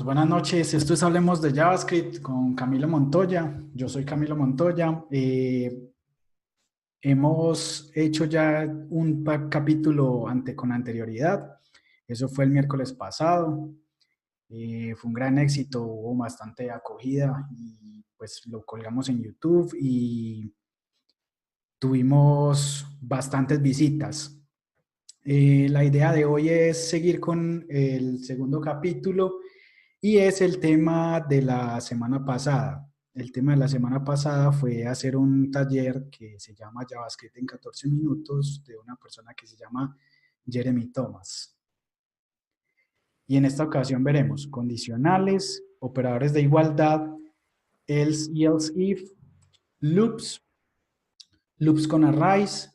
buenas noches. Esto es Hablemos de JavaScript con Camilo Montoya. Yo soy Camilo Montoya. Hemos hecho ya un capítulo con anterioridad. Eso fue el miércoles pasado. Fue un gran éxito, hubo bastante acogida y pues lo colgamos en YouTube y tuvimos bastantes visitas. La idea de hoy es seguir con el segundo capítulo y es el tema de la semana pasada. El tema de la semana pasada fue hacer un taller que se llama JavaScript en 14 minutos de una persona que se llama Jeremy Thomas. Y en esta ocasión veremos condicionales, operadores de igualdad, else y else if, loops, loops con arrays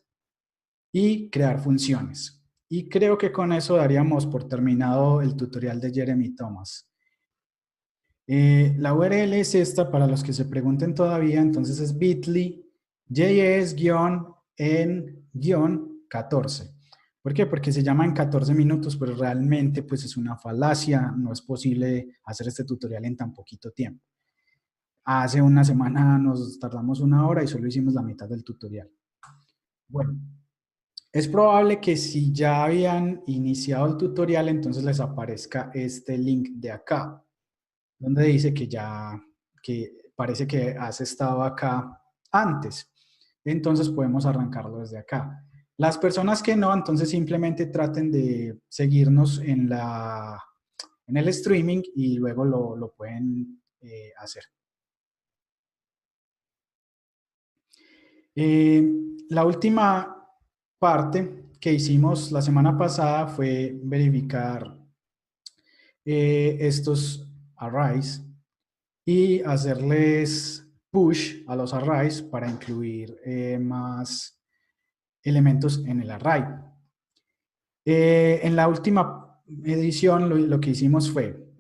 y crear funciones. Y creo que con eso daríamos por terminado el tutorial de Jeremy Thomas. La URL es esta para los que se pregunten todavía, entonces es bit.ly js-en-14. ¿Por qué? Porque se llama en 14 minutos, pero realmente pues es una falacia, no es posible hacer este tutorial en tan poquito tiempo. Hace una semana nos tardamos 1 hora y solo hicimos la mitad del tutorial. Bueno, es probable que si ya habían iniciado el tutorial, entonces les aparezca este link de acá, donde dice que parece que has estado acá antes. Entonces podemos arrancarlo desde acá. Las personas que no, entonces simplemente traten de seguirnos en el streaming y luego lo pueden hacer. La última parte que hicimos la semana pasada fue verificar estos arrays y hacerles push a los arrays para incluir más elementos en el array. En la última edición lo que hicimos fue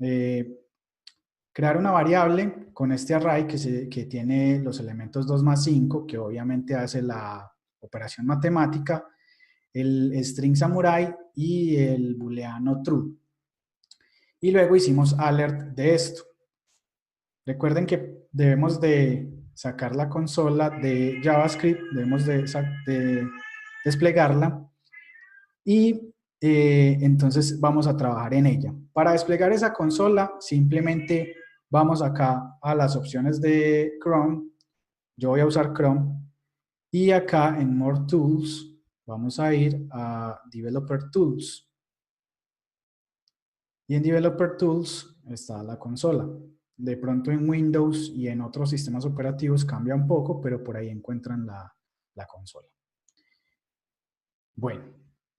crear una variable con este array que tiene los elementos 2 más 5, que obviamente hace la operación matemática, el string samurai y el booleano true. Y luego hicimos alert de esto. Recuerden que debemos de sacar la consola de JavaScript, debemos de desplegarla y entonces vamos a trabajar en ella. Para desplegar esa consola, simplemente vamos acá a las opciones de Chrome. Yo voy a usar Chrome. Y acá en More Tools, vamos a ir a Developer Tools. Y en Developer Tools está la consola. De pronto en Windows y en otros sistemas operativos cambia un poco, pero por ahí encuentran la consola. Bueno,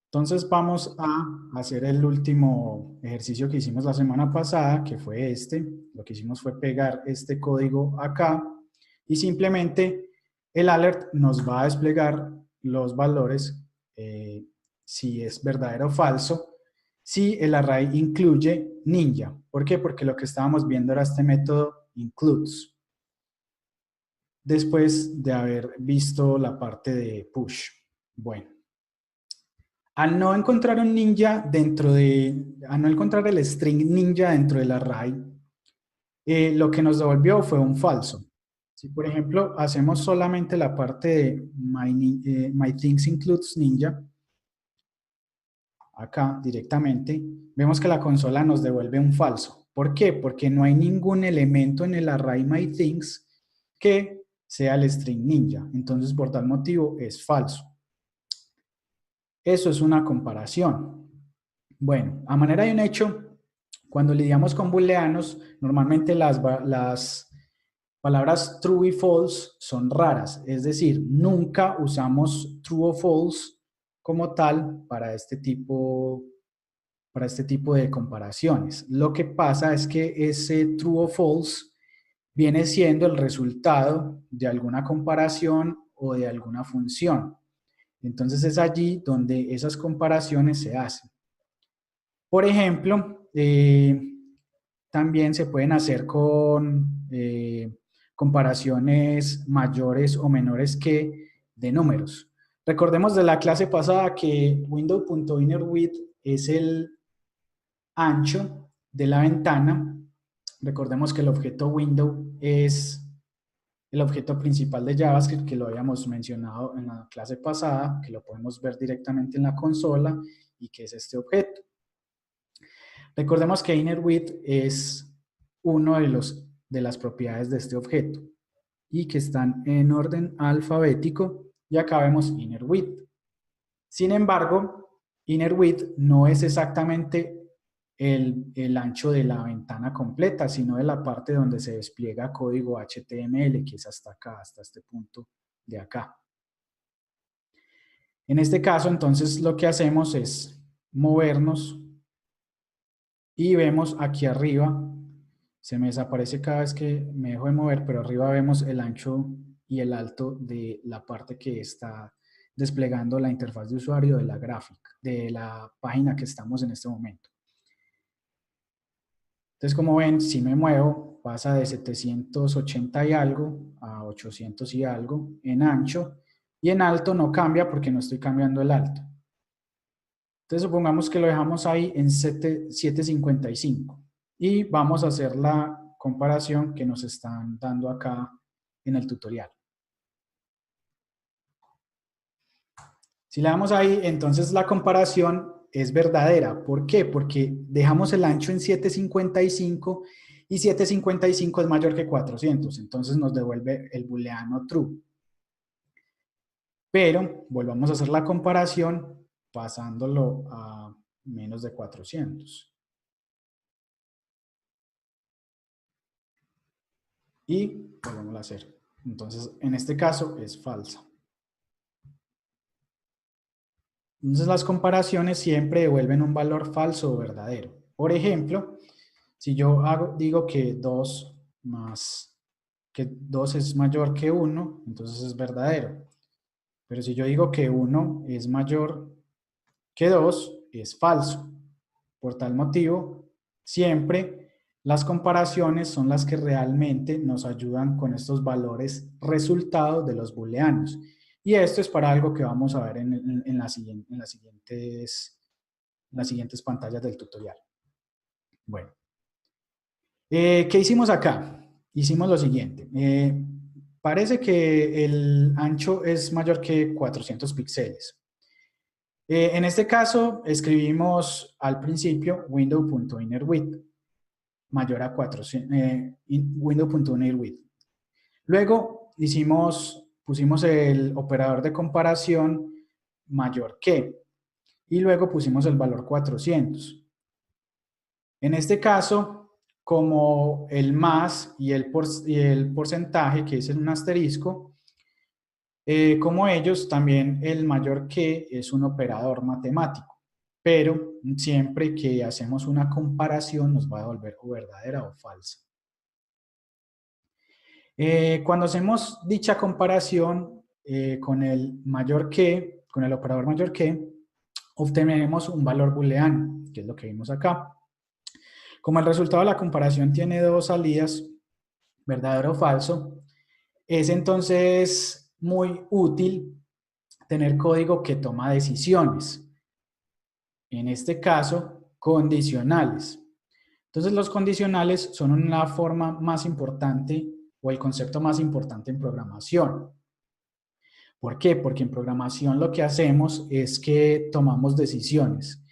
entonces vamos a hacer el último ejercicio que hicimos la semana pasada, que fue este. Lo que hicimos fue pegar este código acá y simplemente el alert nos va a desplegar los valores si es verdadero o falso, si el array incluye ninja. ¿Por qué? Porque lo que estábamos viendo era este método includes, después de haber visto la parte de push. Bueno, al no encontrar un ninja al no encontrar el string ninja dentro del array, lo que nos devolvió fue un falso. Si por ejemplo hacemos solamente la parte de my things includes ninja, acá directamente, vemos que la consola nos devuelve un falso. ¿Por qué? Porque no hay ningún elemento en el array myThings que sea el string ninja. Entonces, por tal motivo, es falso. Eso es una comparación. Bueno, a manera de un hecho, cuando lidiamos con booleanos, normalmente las palabras true y false son raras. Es decir, nunca usamos true o false como tal para este tipo de comparaciones. Lo que pasa es que ese true o false viene siendo el resultado de alguna comparación o de alguna función. Entonces es allí donde esas comparaciones se hacen. Por ejemplo, también se pueden hacer con comparaciones mayores o menores que de números. Recordemos de la clase pasada que window.innerWidth es el ancho de la ventana Recordemos que el objeto window es el objeto principal de JavaScript, que lo habíamos mencionado en la clase pasada, que lo podemos ver directamente en la consola y que es este objeto. Recordemos que innerWidth es uno de las propiedades de este objeto y que están en orden alfabético, y acá vemos innerWidth. Sin embargo, innerWidth no es exactamente el ancho de la ventana completa, sino de la parte donde se despliega código HTML, que es hasta acá, hasta este punto de acá. En este caso, entonces, lo que hacemos es movernos y vemos aquí arriba, se me desaparece cada vez que me dejo de mover, pero arriba vemos el ancho y el alto de la parte que está desplegando la interfaz de usuario de la gráfica, de la página que estamos en este momento. Entonces, como ven, si me muevo, pasa de 780 y algo a 800 y algo en ancho, y en alto no cambia porque no estoy cambiando el alto. Entonces, supongamos que lo dejamos ahí en 755 y vamos a hacer la comparación que nos están dando acá en el tutorial. Si le damos ahí, entonces la comparación es verdadera. ¿Por qué? Porque dejamos el ancho en 755 y 755 es mayor que 400. Entonces nos devuelve el booleano true. Pero volvamos a hacer la comparación pasándolo a menos de 400. Y volvemos a hacer. Entonces, en este caso es falsa. Entonces, las comparaciones siempre devuelven un valor falso o verdadero. Por ejemplo, si yo digo que 2 es mayor que 1, entonces es verdadero. Pero si yo digo que 1 es mayor que 2, es falso. Por tal motivo, siempre las comparaciones son las que realmente nos ayudan con estos valores resultados de los booleanos. Y esto es para algo que vamos a ver en las siguientes pantallas del tutorial. Bueno, ¿qué hicimos acá? Hicimos lo siguiente. Parece que el ancho es mayor que 400 píxeles. En este caso, escribimos al principio window.innerWidth mayor a 400, window.innerWidth. Luego pusimos el operador de comparación mayor que, y luego pusimos el valor 400. En este caso, como el más y el porcentaje, que es en un asterisco, como ellos, también el mayor que es un operador matemático, pero siempre que hacemos una comparación nos va a devolver o verdadera o falsa. Cuando hacemos dicha comparación con el mayor que, con el operador mayor que, obtenemos un valor booleano, que es lo que vimos acá. Como el resultado de la comparación tiene dos salidas, verdadero o falso, es entonces muy útil tener código que toma decisiones. En este caso, condicionales. Entonces, los condicionales son una forma más importante o el concepto más importante en programación. ¿Por qué? Porque en programación lo que hacemos es que tomamos decisiones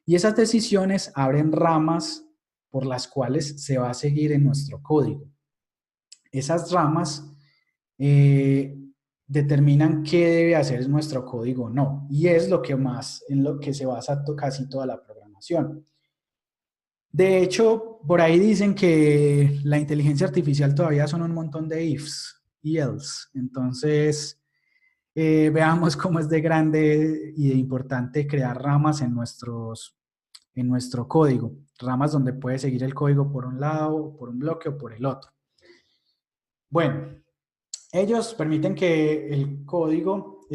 y esas decisiones abren ramas por las cuales se va a seguir en nuestro código. Esas ramas determinan qué debe hacer nuestro código o no, y es lo que más, en lo que se basa casi toda la programación. De hecho, por ahí dicen que la inteligencia artificial todavía son un montón de ifs y else. Entonces, veamos cómo es de grande y de importante crear ramas en nuestro código. Ramas donde puede seguir el código por un lado, por un bloque o por el otro. Bueno, ellos permiten que el código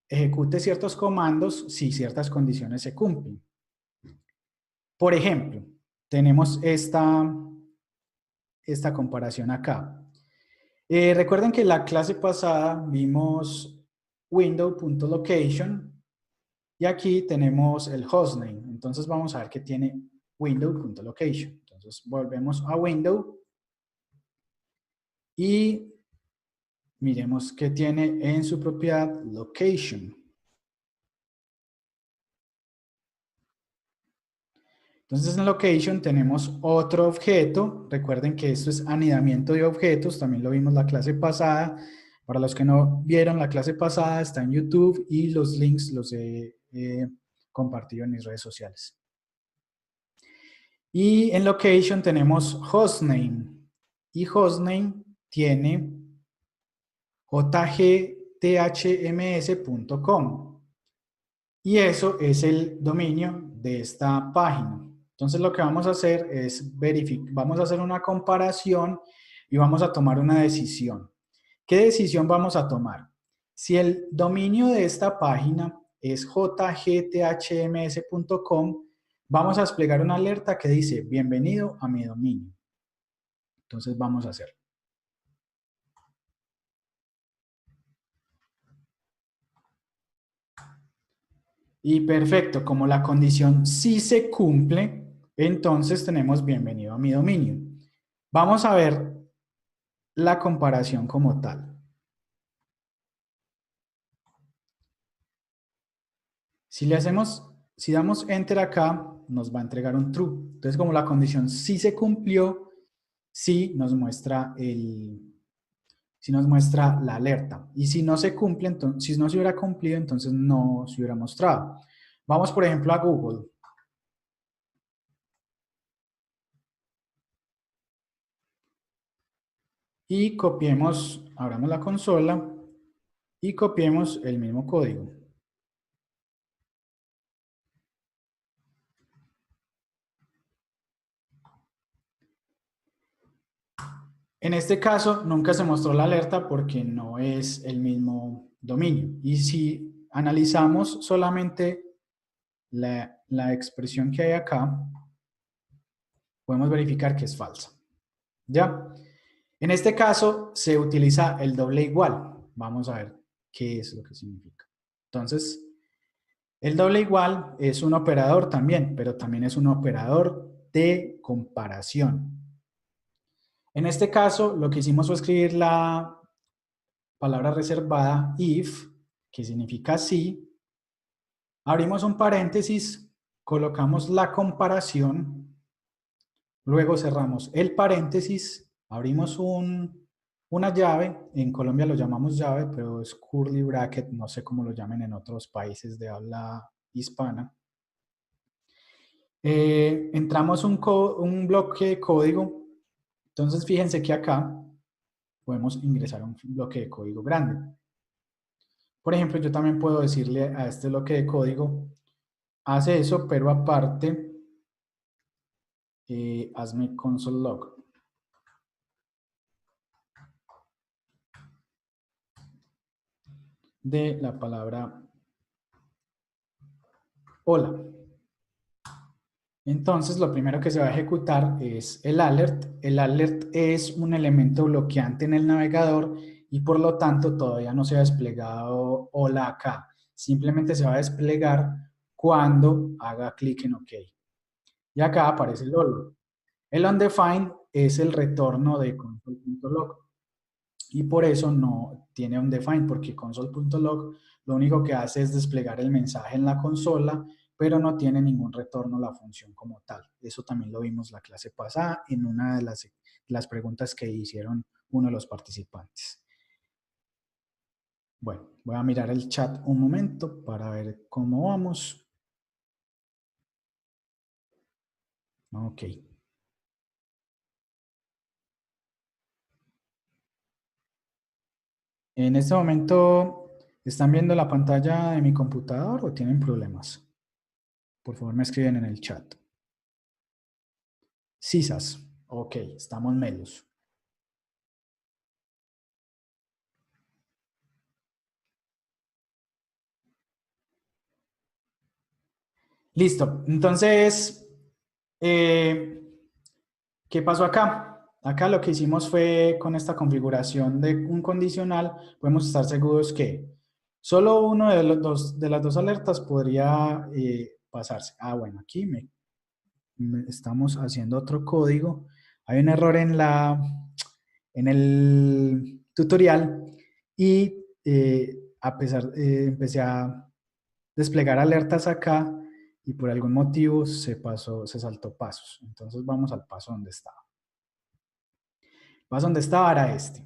ejecute ciertos comandos si ciertas condiciones se cumplen. Por ejemplo, tenemos esta comparación acá. Recuerden que en la clase pasada vimos window.location y aquí tenemos el hostname. Entonces vamos a ver que tiene window.location. Entonces volvemos a Window y miremos qué tiene en su propiedad Location. Entonces en Location tenemos otro objeto. Recuerden que esto es anidamiento de objetos. También lo vimos la clase pasada. Para los que no vieron la clase pasada, está en YouTube y los links los he compartido en mis redes sociales. Y en Location tenemos Hostname. Y Hostname tiene jgthms.com. Y eso es el dominio de esta página. Entonces lo que vamos a hacer es verificar, vamos a hacer una comparación y vamos a tomar una decisión. ¿Qué decisión vamos a tomar? Si el dominio de esta página es jgthms.com, vamos a desplegar una alerta que dice, bienvenido a mi dominio. Entonces vamos a hacerlo. Y perfecto, como la condición sí se cumple, entonces tenemos bienvenido a mi dominio. Vamos a ver la comparación como tal. Si damos Enter acá, nos va a entregar un True. Entonces, como la condición sí se cumplió, sí nos muestra la alerta. Y si no se cumple, entonces, si no se hubiera cumplido, entonces no se hubiera mostrado. Vamos, por ejemplo, a Google. Y copiemos, abramos la consola y copiemos el mismo código. En este caso, nunca se mostró la alerta porque no es el mismo dominio. Y si analizamos solamente la expresión que hay acá, podemos verificar que es falsa. ¿Ya? En este caso, se utiliza el doble igual. Vamos a ver qué es lo que significa. Entonces, el doble igual es un operador también, pero también es un operador de comparación. En este caso, lo que hicimos fue escribir la palabra reservada if, que significa sí. Abrimos un paréntesis, colocamos la comparación, luego cerramos el paréntesis, abrimos una llave, en Colombia lo llamamos llave, pero es curly bracket, no sé cómo lo llamen en otros países de habla hispana. Entramos un bloque de código, entonces fíjense que acá podemos ingresar un bloque de código grande. Por ejemplo, yo también puedo decirle a este bloque de código, hace eso, pero aparte, hazme console log. De la palabra hola. Entonces, lo primero que se va a ejecutar es el alert. El alert es un elemento bloqueante en el navegador y por lo tanto todavía no se ha desplegado hola acá. Simplemente se va a desplegar cuando haga clic en OK. Y acá aparece el hola. El undefined es el retorno de console.log. Y por eso no tiene undefined, porque console.log lo único que hace es desplegar el mensaje en la consola, pero no tiene ningún retorno la función como tal. Eso también lo vimos la clase pasada en una de las preguntas que hicieron uno de los participantes. Bueno, voy a mirar el chat un momento para ver cómo vamos. Ok. En este momento, ¿están viendo la pantalla de mi computador o tienen problemas? Por favor, me escriben en el chat. Sisas. Ok, estamos melos. Listo. Entonces, ¿qué pasó acá? Acá lo que hicimos fue con esta configuración de un condicional, podemos estar seguros que solo uno de las dos alertas podría pasarse. Ah, bueno, aquí estamos haciendo otro código. Hay un error en el tutorial y empecé a desplegar alertas acá y por algún motivo se saltó pasos. Entonces vamos al paso donde estaba. El paso donde estaba era este.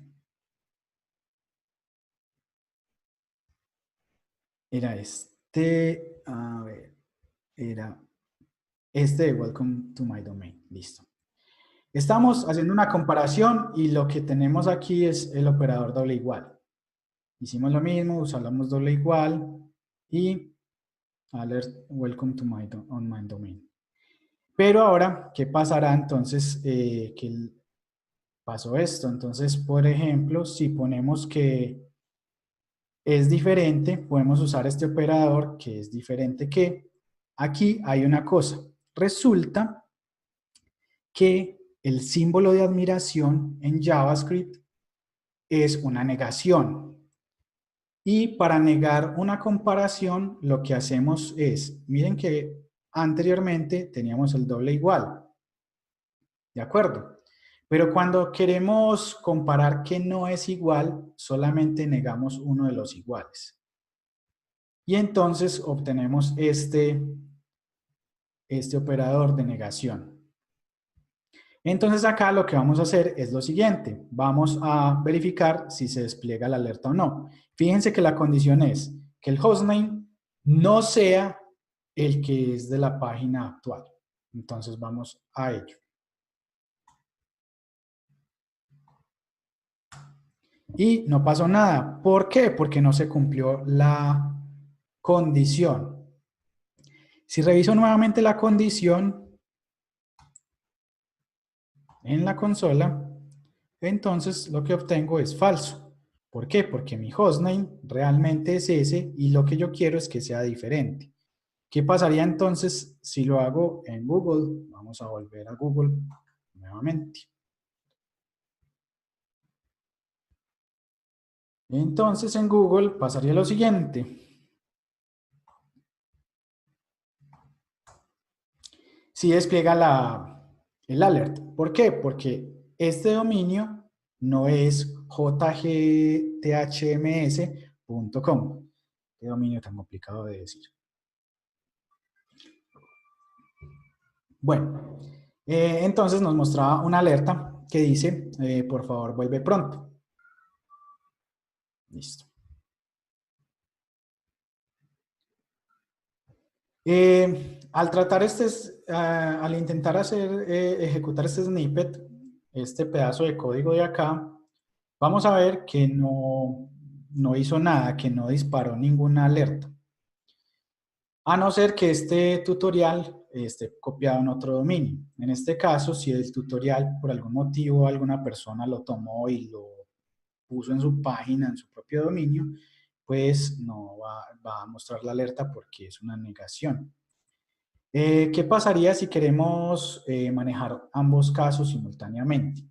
Era este, a ver, era este de Welcome to my domain. Listo. Estamos haciendo una comparación y lo que tenemos aquí es el operador doble igual. Hicimos lo mismo, usamos doble igual y alert welcome to on my domain. Pero ahora, ¿qué pasará entonces que pasó esto? Entonces, por ejemplo, si ponemos que es diferente, podemos usar este operador que es diferente que. Aquí hay una cosa. Resulta que el símbolo de admiración en JavaScript es una negación. Y para negar una comparación, lo que hacemos es, miren que anteriormente teníamos el doble igual. ¿De acuerdo? Pero cuando queremos comparar que no es igual, solamente negamos uno de los iguales. Y entonces obtenemos este operador de negación. Entonces acá lo que vamos a hacer es lo siguiente. Vamos a verificar si se despliega la alerta o no. Fíjense que la condición es que el hostname no sea el que es de la página actual. Entonces vamos a ello. Y no pasó nada. ¿Por qué? Porque no se cumplió la condición. Si reviso nuevamente la condición en la consola, entonces lo que obtengo es falso. ¿Por qué? Porque mi hostname realmente es ese y lo que yo quiero es que sea diferente. ¿Qué pasaría entonces si lo hago en Google? Vamos a volver a Google nuevamente. Entonces en Google pasaría lo siguiente. Si despliega el alert. ¿Por qué? Porque este dominio no es jgthms.com. Qué dominio tan complicado de decir. Bueno, entonces nos mostraba una alerta que dice, por favor, vuelve pronto. Listo. Al intentar ejecutar este snippet, este pedazo de código de acá, vamos a ver que no hizo nada, que no disparó ninguna alerta. A no ser que este tutorial esté copiado en otro dominio. En este caso, si el tutorial por algún motivo alguna persona lo tomó y lo puso en su página, en su propio dominio, pues no va a mostrar la alerta porque es una negación. ¿Qué pasaría si queremos manejar ambos casos simultáneamente?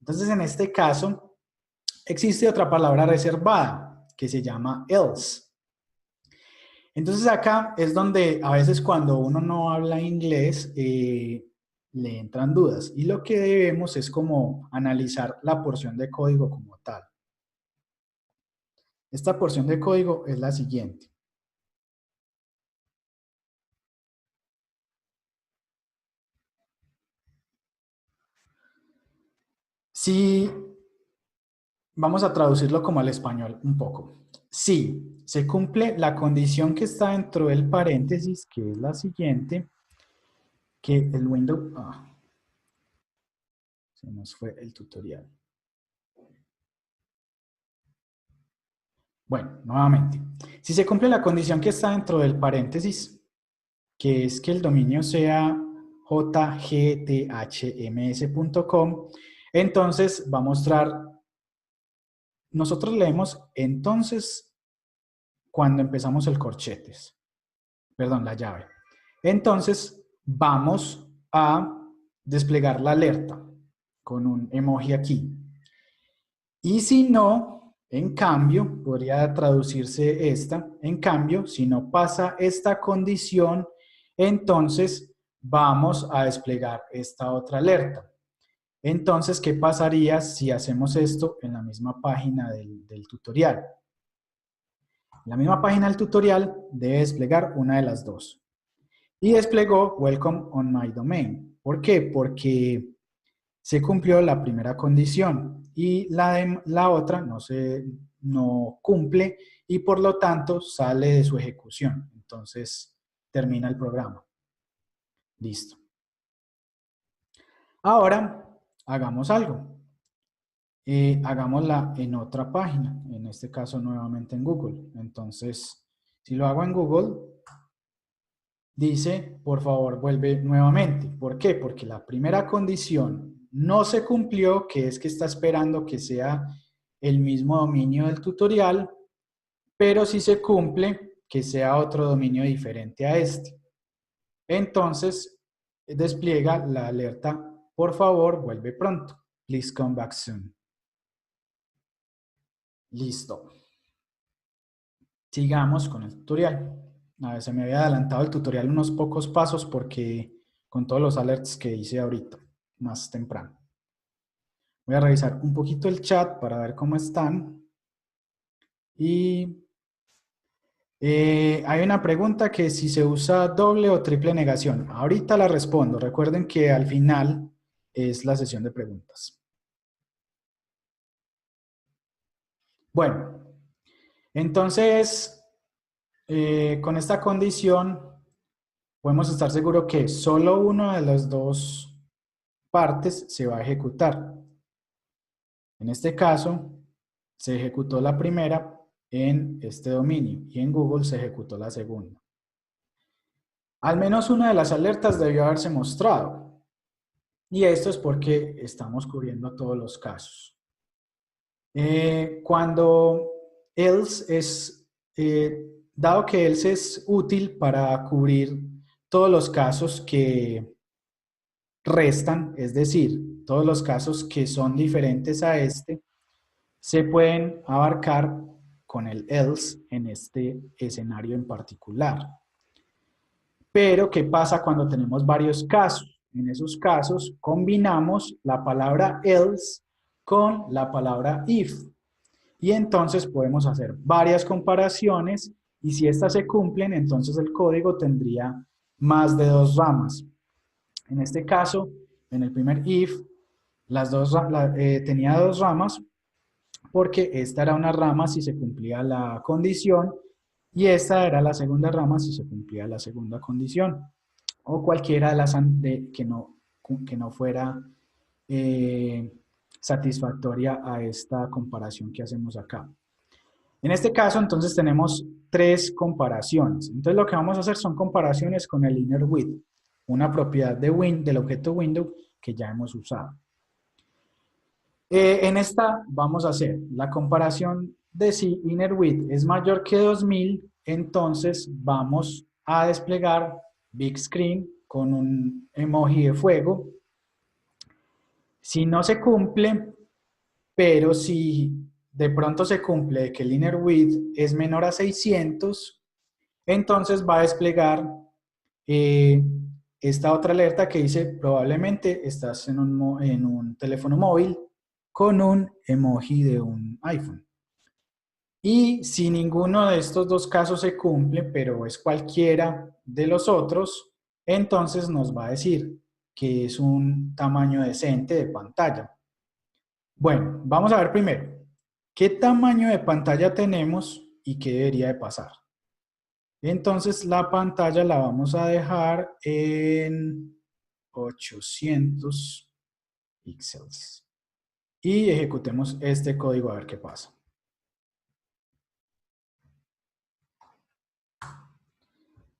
Entonces, en este caso, existe otra palabra reservada que se llama else. Entonces, acá es donde a veces cuando uno no habla inglés, le entran dudas. Y lo que debemos es como analizar la porción de código como tal. Esta porción de código es la siguiente. Si vamos a traducirlo como al español un poco. Si se cumple la condición que está dentro del paréntesis, que es la siguiente, que el window... se nos fue el tutorial. Bueno, nuevamente. Si se cumple la condición que está dentro del paréntesis, que es que el dominio sea jgthms.com, entonces va a mostrar, nosotros leemos entonces cuando empezamos el corchetes, perdón, la llave. Entonces vamos a desplegar la alerta con un emoji aquí. Y si no, en cambio, podría traducirse esta, en cambio, si no pasa esta condición, entonces vamos a desplegar esta otra alerta. Entonces, ¿qué pasaría si hacemos esto en la misma página del tutorial? La misma página del tutorial debe desplegar una de las dos. Y desplegó Welcome on my domain. ¿Por qué? Porque se cumplió la primera condición y la otra no cumple y por lo tanto sale de su ejecución. Entonces termina el programa. Listo. Ahora hagamos algo. Hagámosla en otra página, en este caso nuevamente en Google. Entonces, si lo hago en Google, dice, por favor, vuelve nuevamente. ¿Por qué? Porque la primera condición no se cumplió, que es que está esperando que sea el mismo dominio del tutorial, pero si se cumple, que sea otro dominio diferente a este. Entonces, despliega la alerta, por favor, vuelve pronto. Please come back soon. Listo. Sigamos con el tutorial. A ver, se me había adelantado el tutorial unos pocos pasos porque con todos los alerts que hice ahorita, más temprano. Voy a revisar un poquito el chat para ver cómo están. Y hay una pregunta que si se usa doble o triple negación. Ahorita la respondo. Recuerden que al final es la sesión de preguntas. Bueno, entonces, con esta condición podemos estar seguros que solo una de las dos partes se va a ejecutar. En este caso, se ejecutó la primera en este dominio y en Google se ejecutó la segunda. Al menos una de las alertas debió haberse mostrado. Y esto es porque estamos cubriendo todos los casos. Cuando else es, dado que else es útil para cubrir todos los casos que restan, es decir, todos los casos que son diferentes a este, se pueden abarcar con el else en este escenario en particular. Pero, ¿qué pasa cuando tenemos varios casos? En esos casos, combinamos la palabra else con la palabra if. Y entonces podemos hacer varias comparaciones y si estas se cumplen, entonces el código tendría más de dos ramas. En este caso, en el primer if, tenía dos ramas porque esta era una rama si se cumplía la condición y esta era la segunda rama si se cumplía la segunda condición o cualquiera de las que no fuera satisfactoria a esta comparación que hacemos acá. En este caso, entonces, tenemos tres comparaciones. Entonces, lo que vamos a hacer son comparaciones con el inner with, una propiedad del objeto window que ya hemos usado. En esta vamos a hacer la comparación de si inner with es mayor que 2000, entonces vamos a desplegar big screen con un emoji de fuego. Si no se cumple, pero si de pronto se cumple que el inner with es menor a 600, entonces va a desplegar esta otra alerta que dice probablemente estás en un teléfono móvil con un emoji de un iPhone. Y si ninguno de estos dos casos se cumple, pero es cualquiera de los otros, entonces nos va a decir que es un tamaño decente de pantalla. Bueno, vamos a ver primero, ¿qué tamaño de pantalla tenemos y qué debería de pasar? Entonces la pantalla la vamos a dejar en 800 píxeles. Y ejecutemos este código a ver qué pasa.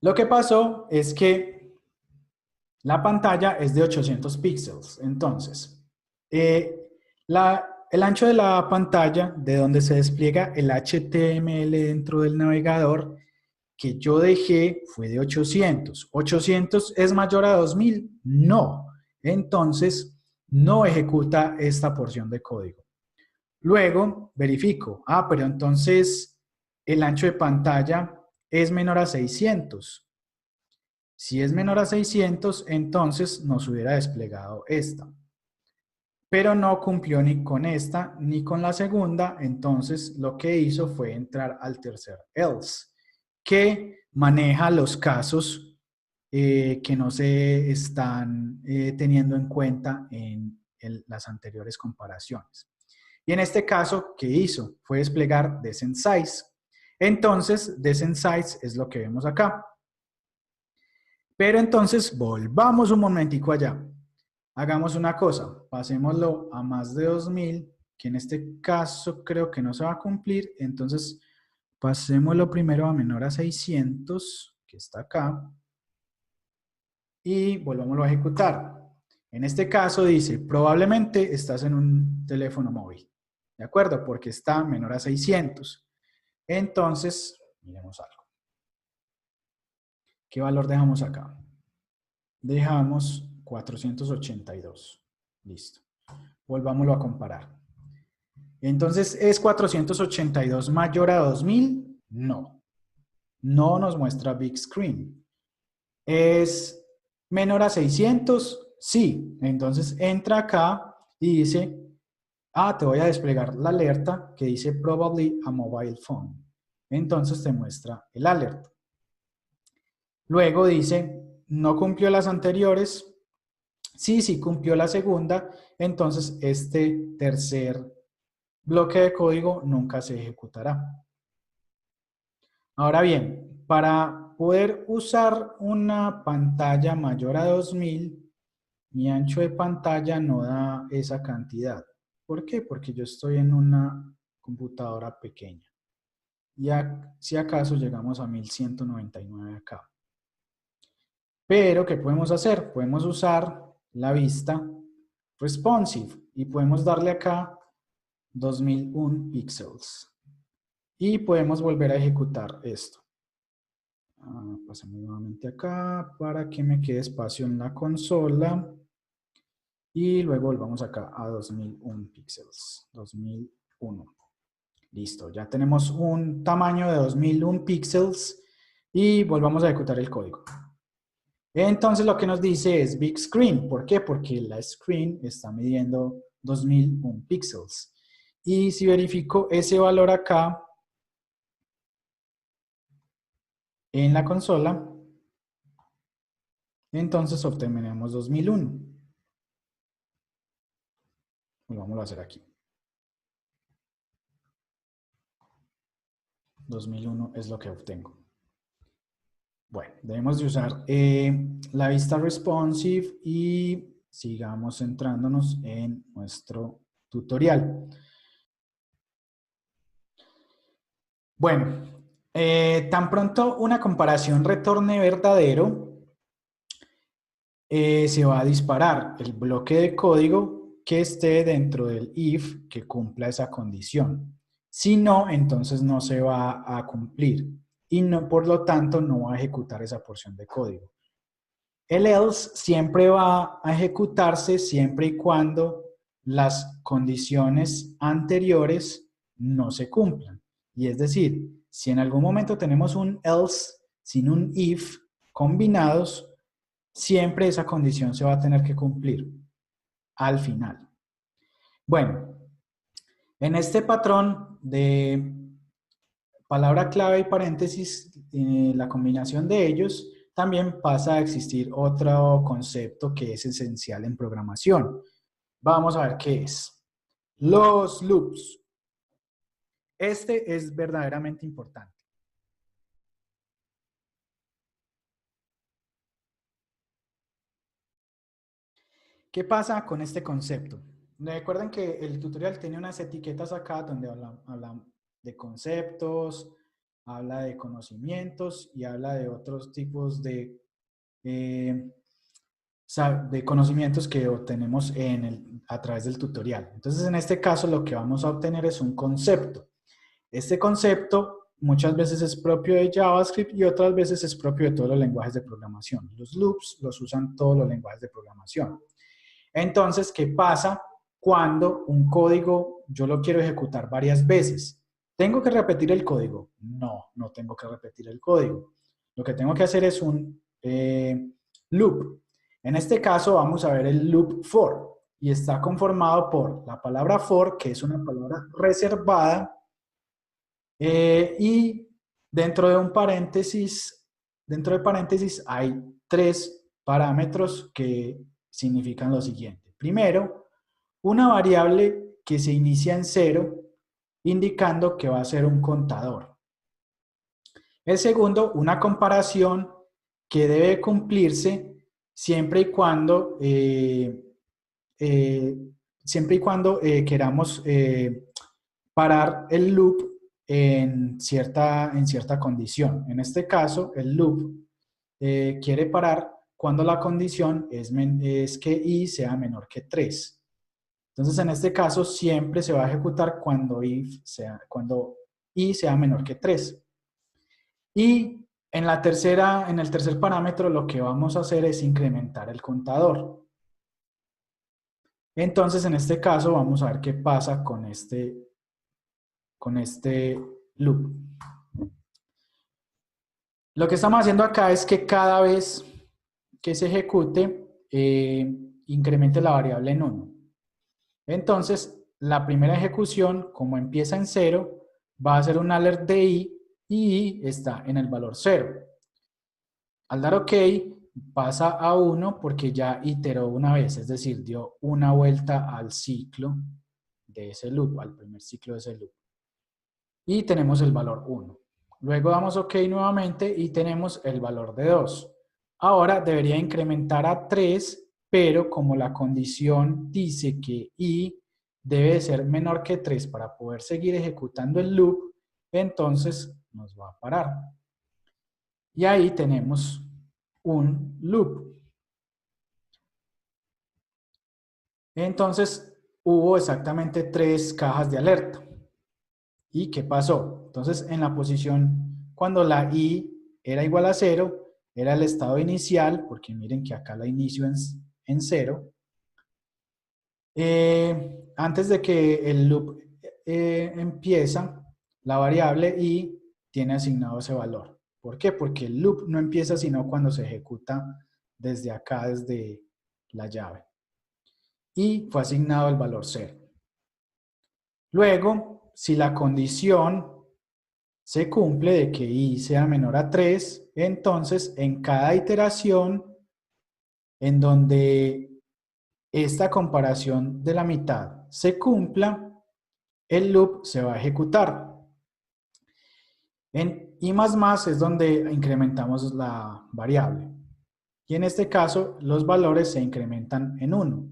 Lo que pasó es que la pantalla es de 800 píxeles. Entonces, el ancho de la pantalla, de donde se despliega el HTML dentro del navegador, que yo dejé fue de 800. ¿800 es mayor a 2000? No. Entonces, no ejecuta esta porción de código. Luego, verifico. Pero entonces el ancho de pantalla es menor a 600. Si es menor a 600, entonces nos hubiera desplegado esta. Pero no cumplió ni con esta ni con la segunda, entonces lo que hizo fue entrar al tercer else, que maneja los casos que no se están teniendo en cuenta en las anteriores comparaciones. Y en este caso, ¿qué hizo? Fue desplegar decent size. Entonces, decent size es lo que vemos acá. Pero entonces, volvamos un momentico allá. Hagamos una cosa, pasémoslo a más de 2000, que en este caso creo que no se va a cumplir. Entonces, pasémoslo primero a menor a 600, que está acá. Y volvámoslo a ejecutar. En este caso dice, probablemente estás en un teléfono móvil. ¿De acuerdo? Porque está menor a 600. Entonces, miremos algo. ¿Qué valor dejamos acá? Dejamos 482. Listo. Volvámoslo a comparar. Entonces, ¿es 482 mayor a 2000? No. No nos muestra Big Screen. ¿Es menor a 600? Sí. Entonces, entra acá y dice, te voy a desplegar la alerta que dice probably a mobile phone. Entonces, te muestra el alert. Luego dice, no cumplió las anteriores. Sí cumplió la segunda. Entonces, este tercer bloque de código nunca se ejecutará. Ahora bien, para poder usar una pantalla mayor a 2000, mi ancho de pantalla no da esa cantidad. ¿Por qué? Porque yo estoy en una computadora pequeña. Y si acaso llegamos a 1199 acá. Pero, ¿qué podemos hacer? Podemos usar la vista responsive y podemos darle acá 2001 píxeles. Y podemos volver a ejecutar esto. Pasemos nuevamente acá para que me quede espacio en la consola. Y luego volvamos acá a 2001 píxeles. 2001. Listo, ya tenemos un tamaño de 2001 píxeles y volvamos a ejecutar el código. Entonces lo que nos dice es Big Screen. ¿Por qué? Porque la screen está midiendo 2001 píxeles. Y si verifico ese valor acá en la consola, entonces obtenemos 2001. Vamos a hacer aquí. 2001 es lo que obtengo. Bueno, debemos de usar la vista responsive y sigamos centrándonos en nuestro tutorial. Bueno, tan pronto una comparación retorne verdadero, se va a disparar el bloque de código que esté dentro del if que cumpla esa condición. Si no, entonces no se va a cumplir y no, por lo tanto no va a ejecutar esa porción de código. El else siempre va a ejecutarse siempre y cuando las condiciones anteriores no se cumplan. Y es decir, si en algún momento tenemos un else sin un if combinados, siempre esa condición se va a tener que cumplir al final. Bueno, en este patrón de palabra clave y paréntesis, la combinación de ellos, también pasa a existir otro concepto que es esencial en programación. Vamos a ver qué es. Los loops. Este es verdaderamente importante. ¿Qué pasa con este concepto? Recuerden que el tutorial tiene unas etiquetas acá donde habla de conceptos, habla de conocimientos y habla de otros tipos de conocimientos que obtenemos a través del tutorial. Entonces, en este caso, lo que vamos a obtener es un concepto. Este concepto muchas veces es propio de JavaScript y otras veces es propio de todos los lenguajes de programación. Los loops los usan todos los lenguajes de programación. Entonces, ¿qué pasa cuando un código yo lo quiero ejecutar varias veces? ¿Tengo que repetir el código? No, no tengo que repetir el código. Lo que tengo que hacer es un loop. En este caso vamos a ver el loop for y está conformado por la palabra for, que es una palabra reservada, y dentro de un paréntesis, dentro de paréntesis hay tres parámetros que significan lo siguiente. Primero, una variable que se inicia en cero, indicando que va a ser un contador. El segundo, una comparación que debe cumplirse siempre y cuando, queramos parar el loop en cierta condición. En este caso, el loop quiere parar cuando la condición es que i sea menor que 3. Entonces, en este caso, siempre se va a ejecutar cuando i sea menor que 3. Y en el tercer parámetro, lo que vamos a hacer es incrementar el contador. Entonces, en este caso, vamos a ver qué pasa con este loop. Lo que estamos haciendo acá es que cada vez que se ejecute, incremente la variable en 1. Entonces, la primera ejecución, como empieza en 0, va a ser un alert de i, y i está en el valor 0. Al dar OK, pasa a 1 porque ya iteró una vez, es decir, dio una vuelta al ciclo de ese loop, al primer ciclo de ese loop. Y tenemos el valor 1. Luego damos OK nuevamente y tenemos el valor de 2. Ahora debería incrementar a 3, pero como la condición dice que i debe ser menor que 3 para poder seguir ejecutando el loop, entonces nos va a parar. Y ahí tenemos un loop. Entonces hubo exactamente 3 cajas de alerta. ¿Y qué pasó? Entonces, en la posición, cuando la i era igual a 0, era el estado inicial, porque miren que acá la inicio en 0. Antes de que el loop empieza, la variable i tiene asignado ese valor. ¿Por qué? Porque el loop no empieza sino cuando se ejecuta desde acá, desde la llave. Y fue asignado el valor 0. Luego, si la condición se cumple de que i sea menor a 3, entonces en cada iteración en donde esta comparación de la mitad se cumpla, el loop se va a ejecutar. En i++ es donde incrementamos la variable. Y en este caso, los valores se incrementan en 1.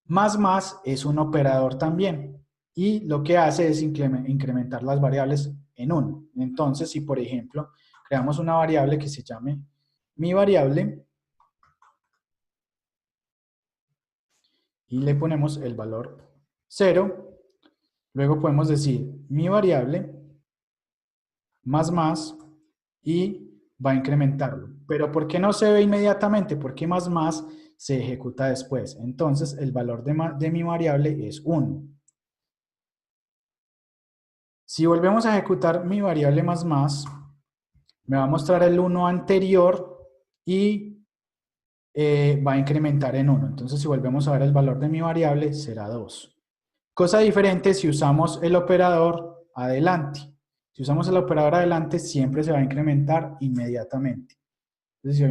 Más es un operador también. Y lo que hace es incrementar las variables en 1. Entonces, si por ejemplo, creamos una variable que se llame mi variable y le ponemos el valor 0, luego podemos decir mi variable más y va a incrementarlo. Pero ¿por qué no se ve inmediatamente? Porque más se ejecuta después. Entonces, el valor de mi variable es 1. Si volvemos a ejecutar mi variable más, me va a mostrar el 1 anterior y va a incrementar en 1. Entonces, si volvemos a ver el valor de mi variable, será 2. Cosa diferente si usamos el operador adelante. Si usamos el operador adelante, siempre se va a incrementar inmediatamente. Entonces,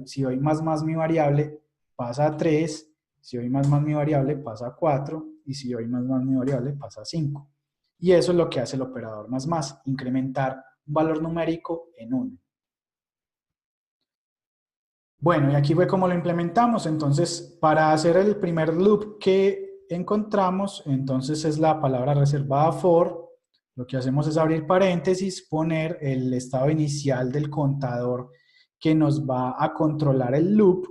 si doy más mi variable, pasa a 3. Si doy más mi variable, pasa a 4. Y si doy más mi variable, pasa a 5. Y eso es lo que hace el operador más, incrementar un valor numérico en 1. Bueno, y aquí fue como lo implementamos. Entonces, para hacer el primer loop que encontramos, entonces es la palabra reservada for. Lo que hacemos es abrir paréntesis, poner el estado inicial del contador que nos va a controlar el loop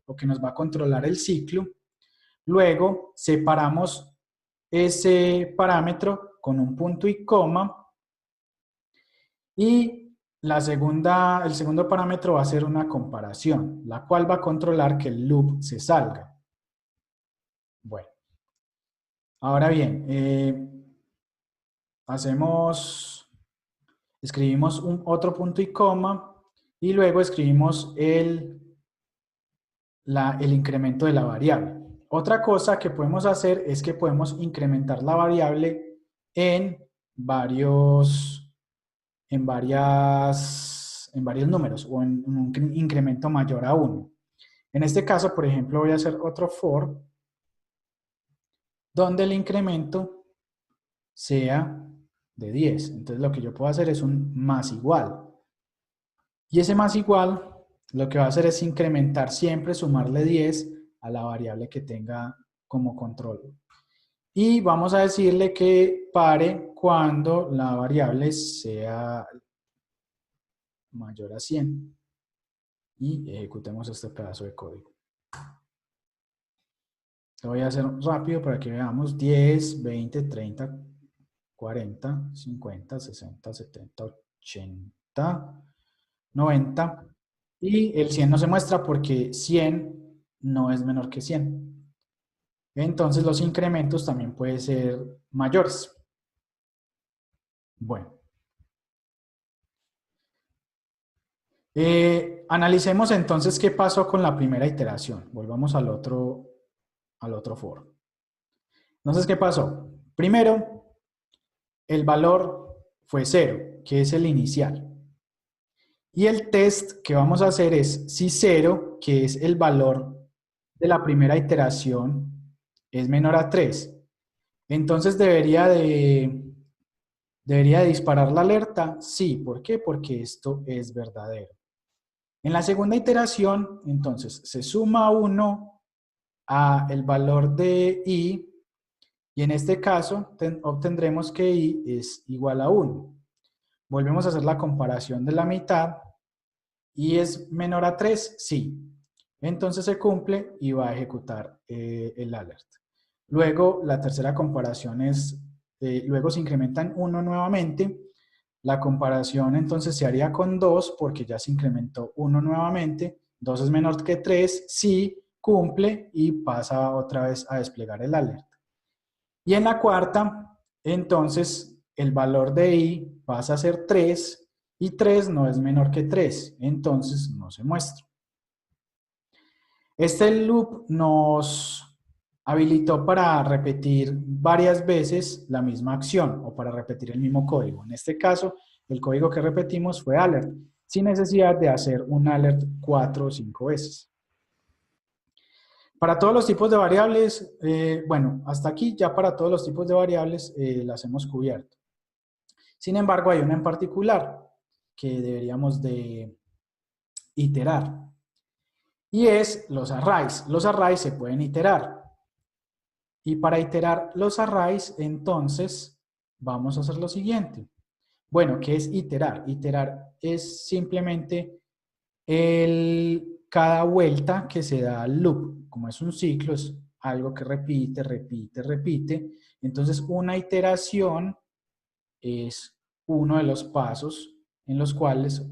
o que nos va a controlar el ciclo. Luego, separamos ese parámetro con un punto y coma. Y el segundo parámetro va a ser una comparación, la cual va a controlar que el loop se salga. Bueno, ahora bien, escribimos otro punto y coma y luego escribimos el incremento de la variable. Otra cosa que podemos hacer es que podemos incrementar la variable en varios, en varios números o en un incremento mayor a 1. En este caso, por ejemplo, voy a hacer otro for donde el incremento sea de 10. Entonces lo que yo puedo hacer es un más igual. Y ese más igual lo que va a hacer es incrementar siempre, sumarle 10 a la variable que tenga como control. Y vamos a decirle que pare cuando la variable sea mayor a 100. Y ejecutemos este pedazo de código. Lo voy a hacer rápido para que veamos. 10, 20, 30, 40, 50, 60, 70, 80, 90. Y el 100 no se muestra porque 100 no es menor que 100. Entonces los incrementos también pueden ser mayores. Bueno. Analicemos entonces qué pasó con la primera iteración. Volvamos al otro for. Entonces, ¿qué pasó? Primero, el valor fue 0, que es el inicial. Y el test que vamos a hacer es si 0, que es el valor de la primera iteración, es menor a 3. Entonces debería de disparar la alerta. Sí, ¿por qué? Porque esto es verdadero. En la segunda iteración, entonces, se suma 1 a el valor de i, y en este caso obtendremos que i es igual a 1. Volvemos a hacer la comparación de la mitad, y es menor a 3, sí. Entonces se cumple y va a ejecutar el alert. Luego, la tercera comparación es, luego se incrementa en 1 nuevamente. La comparación entonces se haría con 2 porque ya se incrementó 1 nuevamente. 2 es menor que 3, sí, cumple y pasa otra vez a desplegar el alert. Y en la cuarta, entonces el valor de i pasa a ser 3 y 3 no es menor que 3, entonces no se muestra. Este loop nos habilitó para repetir varias veces la misma acción o para repetir el mismo código. En este caso, el código que repetimos fue alert, sin necesidad de hacer un alert 4 o 5 veces. Para todos los tipos de variables, bueno, hasta aquí ya para todos los tipos de variables las hemos cubierto. Sin embargo, hay una en particular que deberíamos de iterar. Y es los arrays. Los arrays se pueden iterar. Y para iterar los arrays, entonces, vamos a hacer lo siguiente. Bueno, ¿qué es iterar? Iterar es simplemente cada vuelta que se da al loop. Como es un ciclo, es algo que repite, repite, repite. Entonces, una iteración es uno de los pasos en los cuales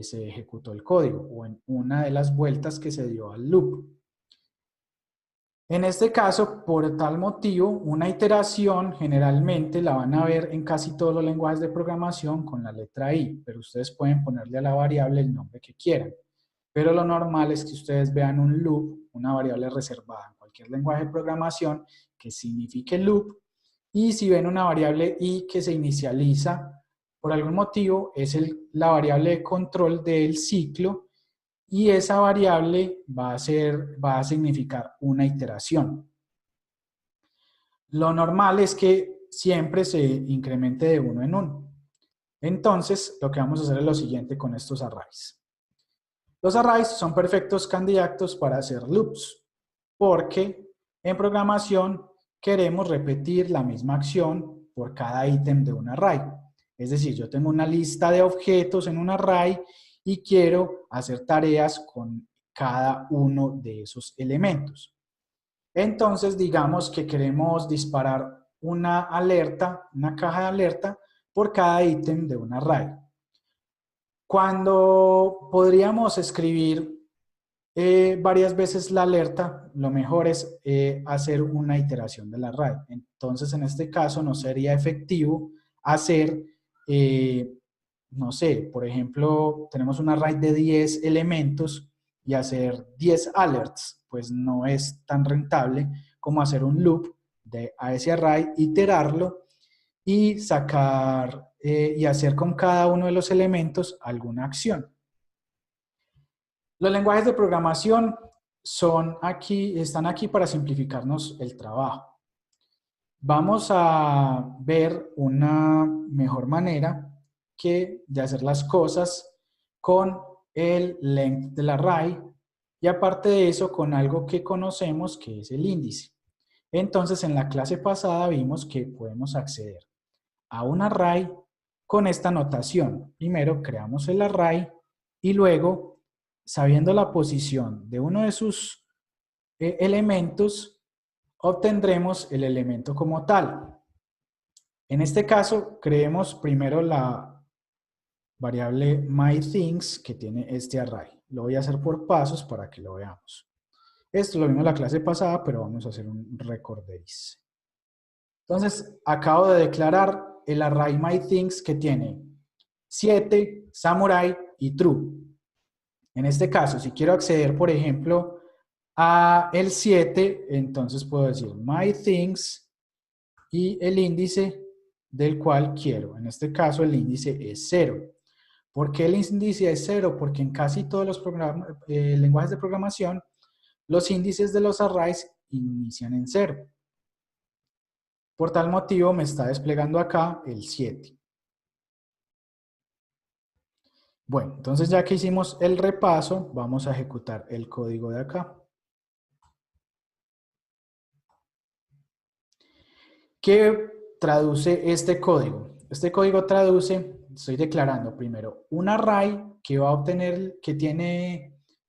se ejecutó el código o en una de las vueltas que se dio al loop. En este caso, por tal motivo, una iteración generalmente la van a ver en casi todos los lenguajes de programación con la letra i, pero ustedes pueden ponerle a la variable el nombre que quieran. Pero lo normal es que ustedes vean un loop, una variable reservada en cualquier lenguaje de programación que signifique loop, y si ven una variable i que se inicializa por algún motivo, es la variable de control del ciclo, y esa variable va a significar una iteración. Lo normal es que siempre se incremente de 1 en 1. Entonces, lo que vamos a hacer es lo siguiente con estos arrays. Los arrays son perfectos candidatos para hacer loops, porque en programación queremos repetir la misma acción por cada ítem de un array. Es decir, yo tengo una lista de objetos en un array y quiero hacer tareas con cada uno de esos elementos. Entonces, digamos que queremos disparar una alerta, una caja de alerta por cada ítem de un array. Cuando podríamos escribir varias veces la alerta, lo mejor es hacer una iteración del array. Entonces, en este caso, no sería efectivo hacer no sé, por ejemplo, tenemos un array de 10 elementos y hacer 10 alerts, pues no es tan rentable como hacer un loop a ese array, iterarlo y sacar y hacer con cada uno de los elementos alguna acción. Los lenguajes de programación están aquí para simplificarnos el trabajo. Vamos a ver una mejor manera de hacer las cosas con el length del array y aparte de eso con algo que conocemos que es el índice. Entonces en la clase pasada vimos que podemos acceder a un array con esta notación. Primero creamos el array y luego, sabiendo la posición de uno de sus elementos, obtendremos el elemento como tal. En este caso, creemos primero la variable myThings que tiene este array. Lo voy a hacer por pasos para que lo veamos. Esto lo vimos en la clase pasada, pero vamos a hacer un recordéis. Entonces, acabo de declarar el array myThings que tiene 7, samurai y true. En este caso, si quiero acceder, por ejemplo, a el 7, entonces puedo decir myThings y el índice del cual quiero. En este caso, el índice es 0. ¿Por qué el índice es 0? Porque en casi todos los lenguajes de programación, los índices de los arrays inician en 0. Por tal motivo, me está desplegando acá el 7. Bueno, entonces ya que hicimos el repaso, vamos a ejecutar el código de acá. ¿Qué traduce este código? Este código traduce, estoy declarando primero un array que va a obtener,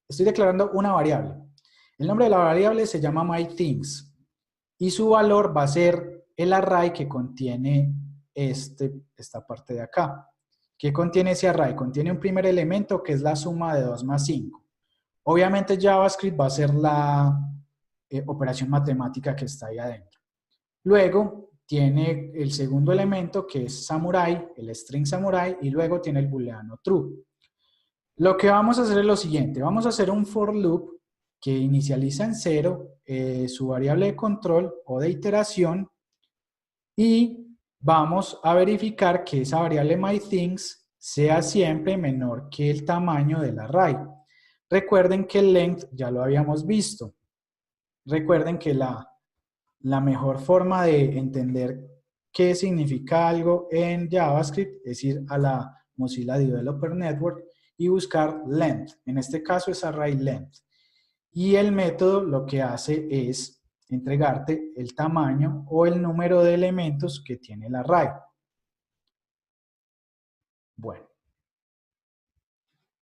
estoy declarando una variable. El nombre de la variable se llama myThings y su valor va a ser el array que contiene esta parte de acá. ¿Qué contiene ese array? Contiene un primer elemento que es la suma de 2 más 5. Obviamente JavaScript va a ser la operación matemática que está ahí adentro. Luego tiene el segundo elemento que es samurai, el string samurai, y luego tiene el booleano true. Lo que vamos a hacer es lo siguiente, vamos a hacer un for loop que inicializa en 0 su variable de control o de iteración y vamos a verificar que esa variable myThings sea siempre menor que el tamaño del array. Recuerden que el length ya lo habíamos visto. Recuerden que la mejor forma de entender qué significa algo en JavaScript es ir a la Mozilla Developer Network y buscar length. En este caso es array length. Y el método lo que hace es entregarte el tamaño o el número de elementos que tiene el array. Bueno,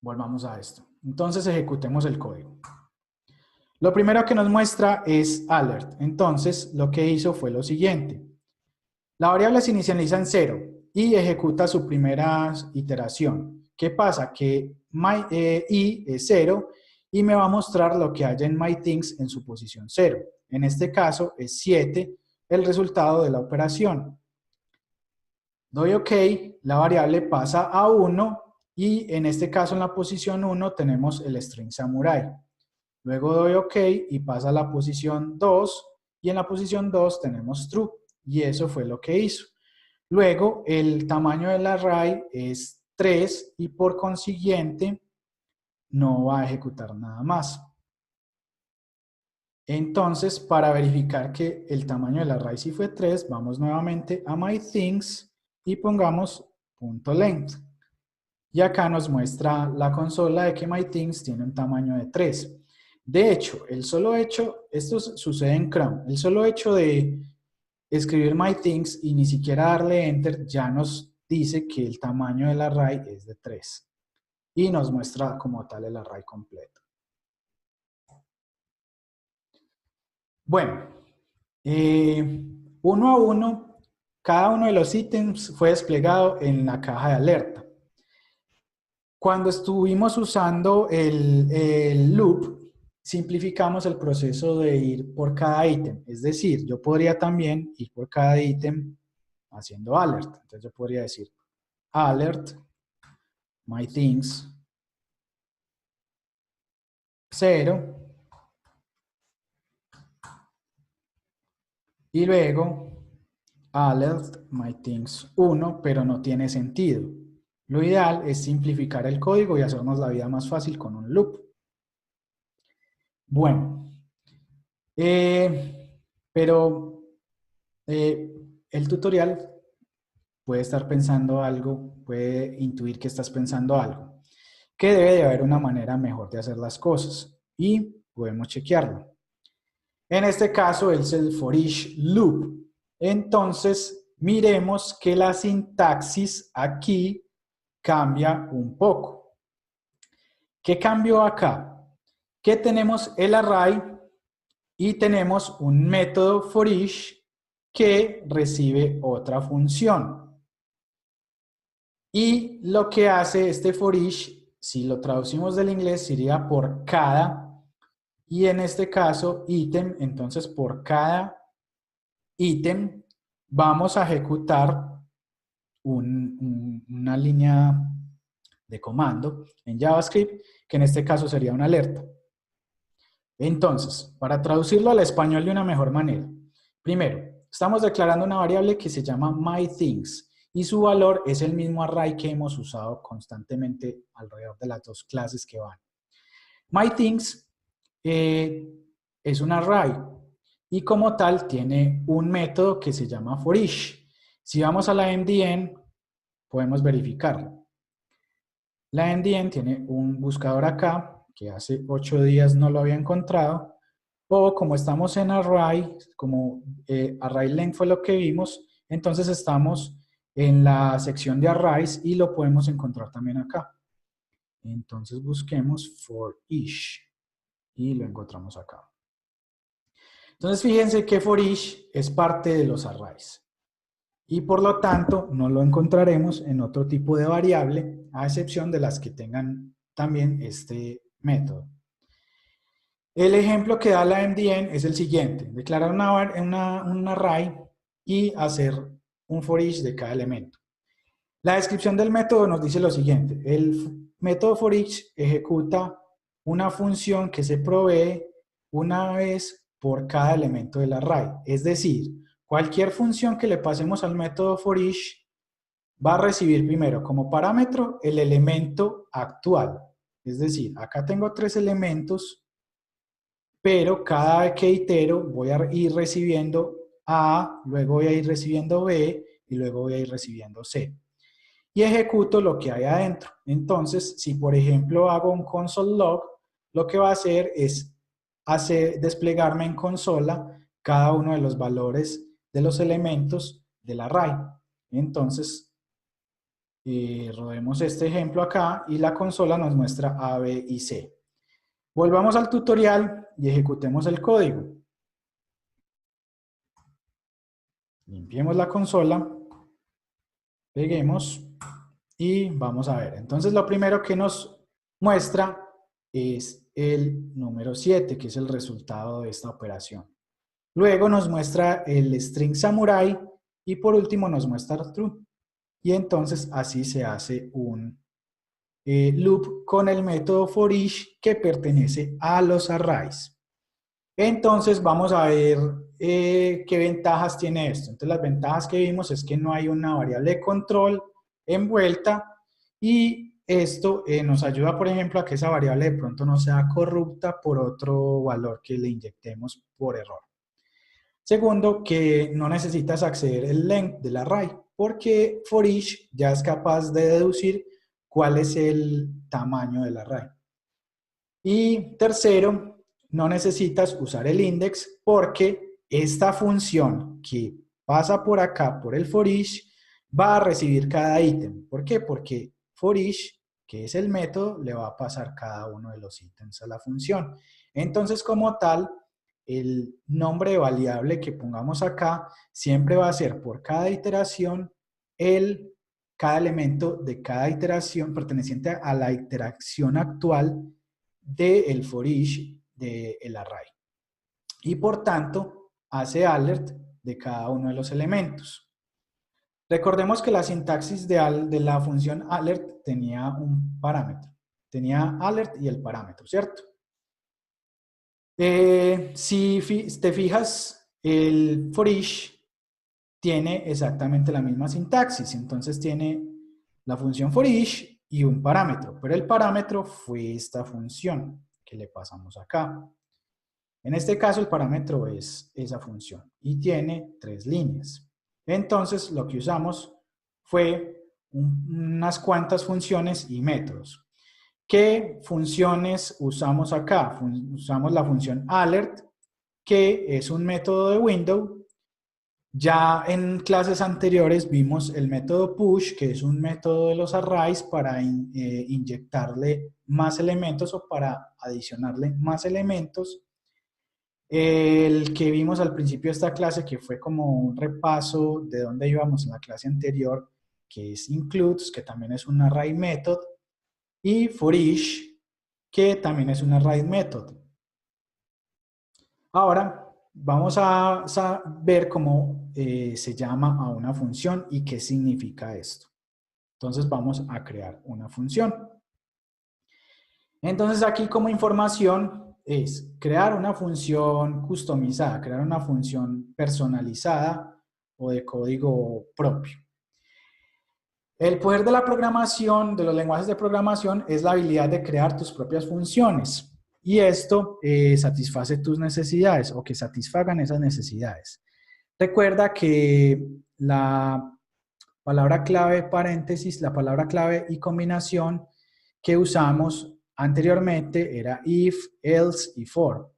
volvamos a esto. Entonces ejecutemos el código. Lo primero que nos muestra es alert. Entonces lo que hizo fue lo siguiente. La variable se inicializa en 0 y ejecuta su primera iteración. ¿Qué pasa? Que i es 0 y me va a mostrar lo que haya en myThings en su posición 0. En este caso es 7 el resultado de la operación. Doy OK, la variable pasa a 1 y en este caso en la posición 1 tenemos el string samurai. Luego doy OK y pasa a la posición 2 y en la posición 2 tenemos true y eso fue lo que hizo. Luego el tamaño del array es 3 y por consiguiente no va a ejecutar nada más. Entonces, para verificar que el tamaño del array sí fue 3, vamos nuevamente a myThings y pongamos .length. Y acá nos muestra la consola de que myThings tiene un tamaño de 3. De hecho, esto sucede en Chrome, el solo hecho de escribir myThings y ni siquiera darle Enter ya nos dice que el tamaño del array es de 3. Y nos muestra como tal el array completo. Bueno, uno a uno, cada uno de los ítems fue desplegado en la caja de alerta. Cuando estuvimos usando el loop, simplificamos el proceso de ir por cada ítem. Es decir, yo podría también ir por cada ítem haciendo alert. Entonces yo podría decir alert myThings 0 y luego alert mythings 1, pero no tiene sentido. Lo ideal es simplificar el código y hacernos la vida más fácil con un loop. Bueno, pero el tutorial puede estar pensando algo, puede intuir que estás pensando algo, que debe de haber una manera mejor de hacer las cosas y podemos chequearlo. En este caso es el for each loop. Entonces, miremos que la sintaxis aquí cambia un poco. ¿Qué cambió acá? Que tenemos el array y tenemos un método for each que recibe otra función. Y lo que hace este for each, si lo traducimos del inglés, sería por cada, y en este caso ítem, entonces por cada ítem vamos a ejecutar una línea de comando en JavaScript, que en este caso sería una alerta. Entonces, para traducirlo al español de una mejor manera, primero, estamos declarando una variable que se llama myThings y su valor es el mismo array que hemos usado constantemente alrededor de las dos clases que van. myThings es un array y como tal tiene un método que se llama for each. Si vamos a la MDN, podemos verificarlo. La MDN tiene un buscador acá, que hace 8 días no lo había encontrado, o como estamos en array, como array length fue lo que vimos, entonces estamos en la sección de arrays y lo podemos encontrar también acá. Entonces busquemos for each y lo encontramos acá. Entonces fíjense que for each es parte de los arrays y por lo tanto no lo encontraremos en otro tipo de variable a excepción de las que tengan también este método. El ejemplo que da la MDN es el siguiente: declarar un array y hacer un for each de cada elemento. La descripción del método nos dice lo siguiente: el método for each ejecuta una función que se provee una vez por cada elemento del array. Es decir, cualquier función que le pasemos al método for each va a recibir primero como parámetro el elemento actual. Es decir, acá tengo 3 elementos, pero cada vez que itero voy a ir recibiendo A, luego voy a ir recibiendo B y luego voy a ir recibiendo C. Y ejecuto lo que hay adentro. Entonces, si por ejemplo hago un console log, lo que va a hacer es desplegarme en consola cada uno de los valores de los elementos del array. Entonces, rodemos este ejemplo acá y la consola nos muestra A, B y C. Volvamos al tutorial y ejecutemos el código. Limpiemos la consola, peguemos y vamos a ver. Entonces lo primero que nos muestra es el número 7, que es el resultado de esta operación. Luego nos muestra el string samurai y por último nos muestra true. Y entonces así se hace un loop con el método for each que pertenece a los arrays. Entonces vamos a ver qué ventajas tiene esto. Entonces las ventajas que vimos es que no hay una variable de control envuelta y esto nos ayuda, por ejemplo, a que esa variable de pronto no sea corrupta por otro valor que le inyectemos por error. Segundo, que no necesitas acceder el length del array porque for each ya es capaz de deducir cuál es el tamaño del array. Y tercero, no necesitas usar el index porque esta función que pasa por acá, por el for each, va a recibir cada ítem. ¿Por qué? Porque for each, que es el método, le va a pasar cada uno de los ítems a la función. Entonces, como tal, el nombre de variable que pongamos acá siempre va a ser por cada iteración cada elemento de cada iteración perteneciente a la iteración actual del for each del array. Y por tanto, hace alert de cada uno de los elementos. Recordemos que la sintaxis de la función alert tenía un parámetro. Tenía alert y el parámetro, ¿cierto? Si te fijas, el for each tiene exactamente la misma sintaxis. Entonces tiene la función for each y un parámetro. Pero el parámetro fue esta función que le pasamos acá. En este caso, el parámetro es esa función y tiene 3 líneas. Entonces, lo que usamos fue unas cuantas funciones y métodos. ¿Qué funciones usamos acá? Usamos la función alert, que es un método de window. Ya en clases anteriores vimos el método push, que es un método de los arrays para inyectarle más elementos o para adicionarle más elementos. El que vimos al principio de esta clase, que fue como un repaso de dónde íbamos en la clase anterior, que es includes, que también es un array method, y for each, que también es un array method. Ahora vamos a ver cómo se llama a una función y qué significa esto. Entonces vamos a crear una función. Entonces aquí como información es crear una función customizada, crear una función personalizada o de código propio. El poder de la programación, de los lenguajes de programación, es la habilidad de crear tus propias funciones. Y esto satisface tus necesidades o que satisfagan esas necesidades. Recuerda que la palabra clave paréntesis, la palabra clave y combinación que usamos anteriormente era if, else y for.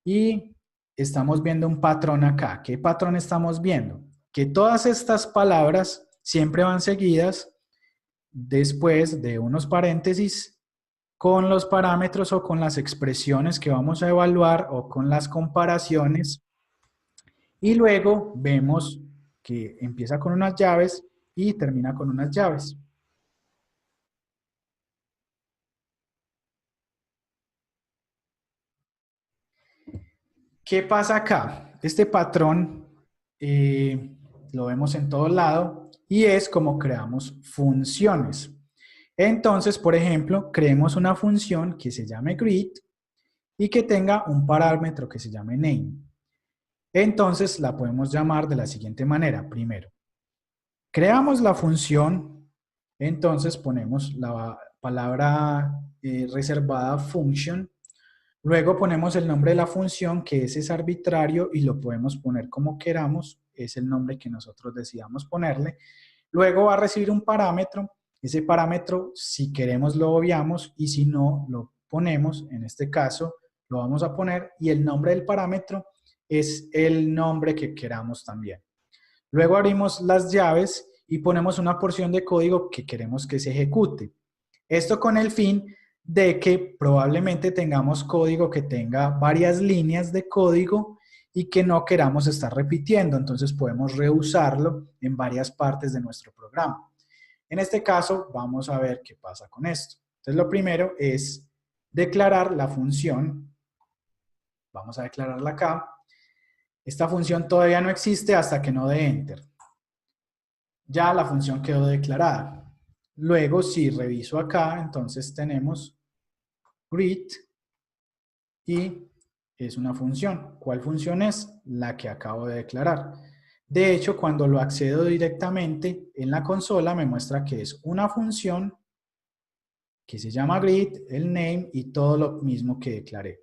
Y estamos viendo un patrón acá. ¿Qué patrón estamos viendo? Que todas estas palabras siempre van seguidas después de unos paréntesis con los parámetros o con las expresiones que vamos a evaluar o con las comparaciones. Y luego vemos que empieza con unas llaves y termina con unas llaves. ¿Qué pasa acá? Este patrón lo vemos en todo lado y es como creamos funciones. Entonces, por ejemplo, creemos una función que se llame greet y que tenga un parámetro que se llame name. Entonces, la podemos llamar de la siguiente manera. Primero, creamos la función, entonces ponemos la palabra reservada function. Luego ponemos el nombre de la función, que ese es arbitrario y lo podemos poner como queramos, es el nombre que nosotros decidamos ponerle. Luego va a recibir un parámetro, ese parámetro si queremos lo obviamos y si no lo ponemos, en este caso lo vamos a poner y el nombre del parámetro es el nombre que queramos también. Luego abrimos las llaves y ponemos una porción de código que queremos que se ejecute. Esto con el fin de que probablemente tengamos código que tenga varias líneas de código y que no queramos estar repitiendo. Entonces podemos reusarlo en varias partes de nuestro programa. En este caso, vamos a ver qué pasa con esto. Entonces lo primero es declarar la función. Vamos a declararla acá. Esta función todavía no existe hasta que no dé enter. Ya la función quedó declarada. Luego, si reviso acá, entonces tenemos greet y es una función. ¿Cuál función es? La que acabo de declarar. De hecho, cuando lo accedo directamente en la consola, me muestra que es una función que se llama greet, el name y todo lo mismo que declaré.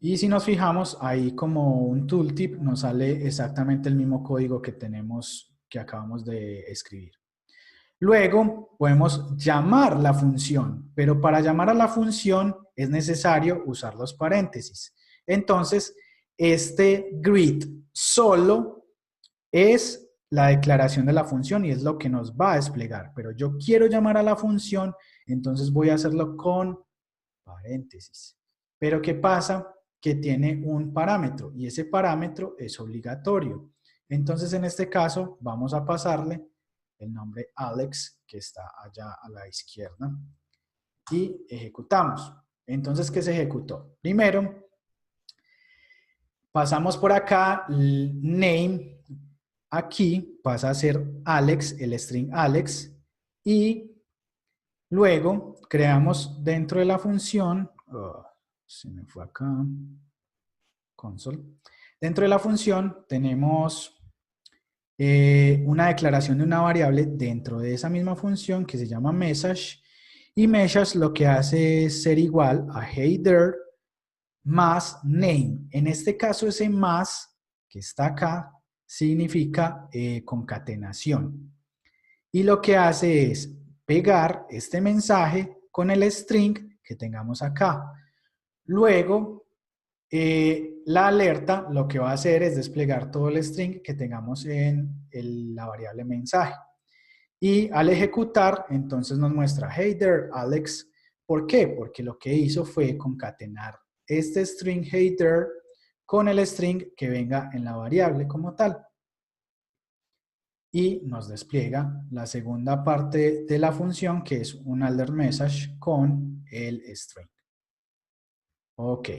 Y si nos fijamos, ahí como un tooltip nos sale exactamente el mismo código que tenemos, que acabamos de escribir. Luego podemos llamar la función, pero para llamar a la función es necesario usar los paréntesis. Entonces, este greet solo es la declaración de la función y es lo que nos va a desplegar. Pero yo quiero llamar a la función, entonces voy a hacerlo con paréntesis. Pero ¿qué pasa? Que tiene un parámetro y ese parámetro es obligatorio. Entonces, en este caso, vamos a pasarle el nombre Alex, que está allá a la izquierda, y ejecutamos. Entonces, ¿qué se ejecutó? Primero, pasamos por acá, name, aquí pasa a ser Alex, el string Alex, y luego creamos dentro de la función, se me fue acá, console, dentro de la función tenemos una declaración de una variable dentro de esa misma función que se llama message, y message lo que hace es ser igual a hey there más name. En este caso ese más que está acá significa concatenación. Y lo que hace es pegar este mensaje con el string que tengamos acá. Luego, la alerta lo que va a hacer es desplegar todo el string que tengamos en la variable mensaje. Y al ejecutar, entonces nos muestra, hey there, Alex. ¿Por qué? Porque lo que hizo fue concatenar este string hey there con el string que venga en la variable como tal. Y nos despliega la segunda parte de la función, que es un alert message con el string. Ok.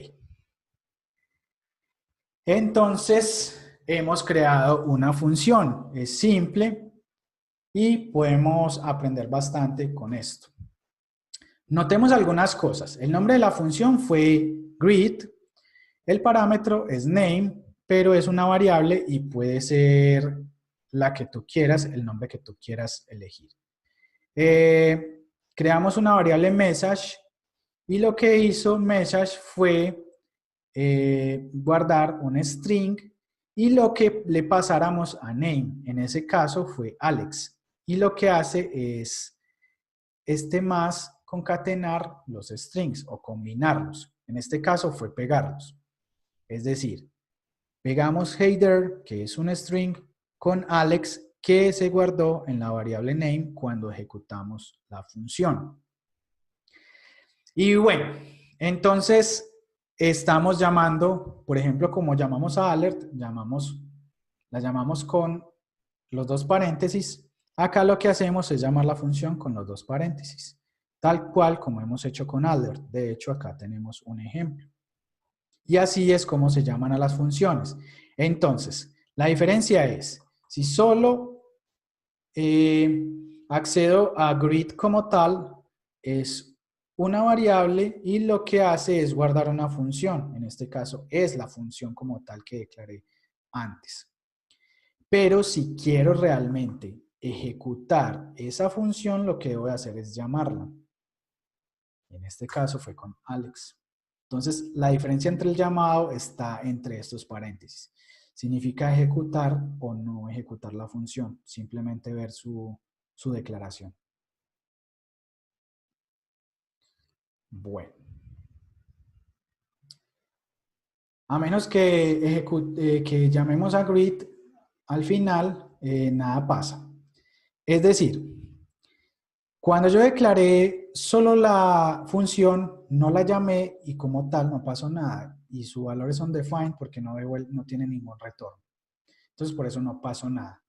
Entonces, hemos creado una función. Es simple y podemos aprender bastante con esto. Notemos algunas cosas. El nombre de la función fue greet. El parámetro es name, pero es una variable y puede ser la que tú quieras, el nombre que tú quieras elegir. Creamos una variable message y lo que hizo message fue guardar un string y lo que le pasáramos a name, en ese caso fue Alex, y lo que hace es este más concatenar los strings o combinarlos, en este caso fue pegarlos, es decir, pegamos header, que es un string, con Alex, que se guardó en la variable name cuando ejecutamos la función. Y bueno, entonces estamos llamando, por ejemplo, como llamamos a alert, la llamamos con los dos paréntesis. Acá lo que hacemos es llamar la función con los dos paréntesis, tal cual como hemos hecho con alert. De hecho, acá tenemos un ejemplo. Y así es como se llaman a las funciones. Entonces, la diferencia es, si solo accedo a greet como tal, es una variable y lo que hace es guardar una función. En este caso es la función como tal que declaré antes. Pero si quiero realmente ejecutar esa función, lo que debo hacer es llamarla. En este caso fue con Alex. Entonces, la diferencia entre el llamado está entre estos paréntesis. Significa ejecutar o no ejecutar la función. Simplemente ver su declaración. Bueno. A menos que llamemos a greet, al final nada pasa. Es decir, cuando yo declaré solo la función, no la llamé y como tal no pasó nada. Y su valor es undefined porque no tiene ningún retorno. Entonces por eso no pasó nada.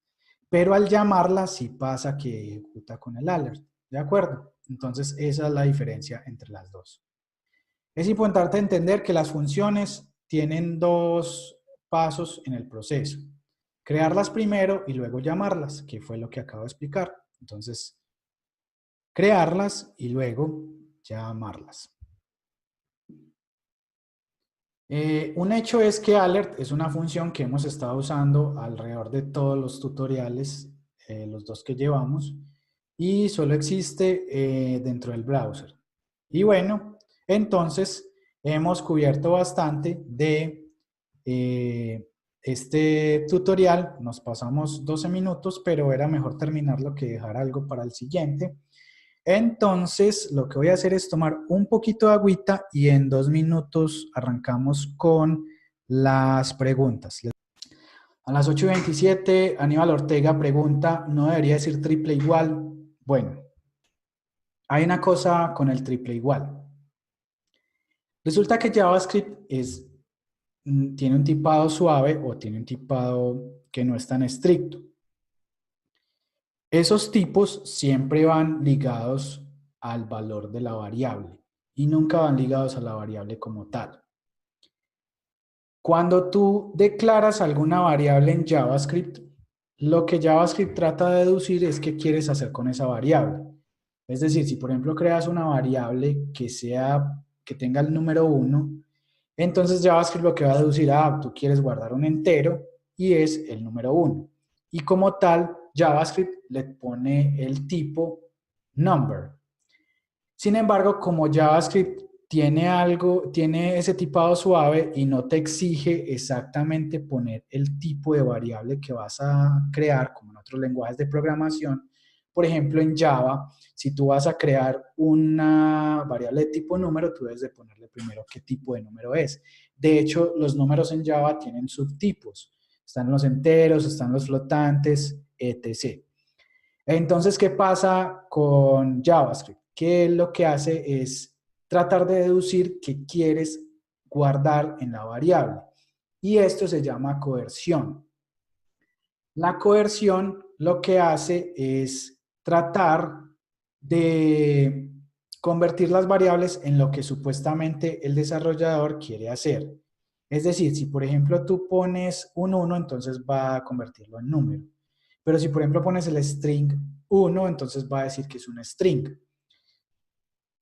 Pero al llamarla sí pasa que ejecuta con el alert. ¿De acuerdo? Entonces esa es la diferencia entre las dos. Es importante entender que las funciones tienen dos pasos en el proceso. Crearlas primero y luego llamarlas, que fue lo que acabo de explicar. Entonces, crearlas y luego llamarlas. Un hecho es que alert es una función que hemos estado usando alrededor de todos los tutoriales, los dos que llevamos, y solo existe dentro del browser. Y bueno, entonces hemos cubierto bastante de este tutorial. Nos pasamos 12 minutos, pero era mejor terminarlo que dejar algo para el siguiente. Entonces, lo que voy a hacer es tomar un poquito de agüita y en 2 minutos arrancamos con las preguntas. A las 8:27, Aníbal Ortega pregunta, ¿no debería decir triple igual? Bueno, hay una cosa con el triple igual. Resulta que JavaScript tiene un tipado suave o tiene un tipado que no es tan estricto. Esos tipos siempre van ligados al valor de la variable y nunca van ligados a la variable como tal. Cuando tú declaras alguna variable en JavaScript, Lo que JavaScript trata de deducir es qué quieres hacer con esa variable. Es decir, si por ejemplo creas una variable que tenga el número 1, entonces JavaScript lo que va a deducir, tú quieres guardar un entero y es el número 1. Y como tal, JavaScript le pone el tipo number. Sin embargo, como JavaScript tiene ese tipado suave y no te exige exactamente poner el tipo de variable que vas a crear, como en otros lenguajes de programación, por ejemplo, en Java, si tú vas a crear una variable de tipo número, tú debes de ponerle primero qué tipo de número es. De hecho, los números en Java tienen subtipos. Están los enteros, están los flotantes, etc. Entonces, ¿qué pasa con JavaScript? Que lo que hace es tratar de deducir qué quieres guardar en la variable. Y esto se llama coerción. La coerción lo que hace es tratar de convertir las variables en lo que supuestamente el desarrollador quiere hacer. Es decir, si por ejemplo tú pones un 1, entonces va a convertirlo en número. Pero si por ejemplo pones el string 1, entonces va a decir que es un string.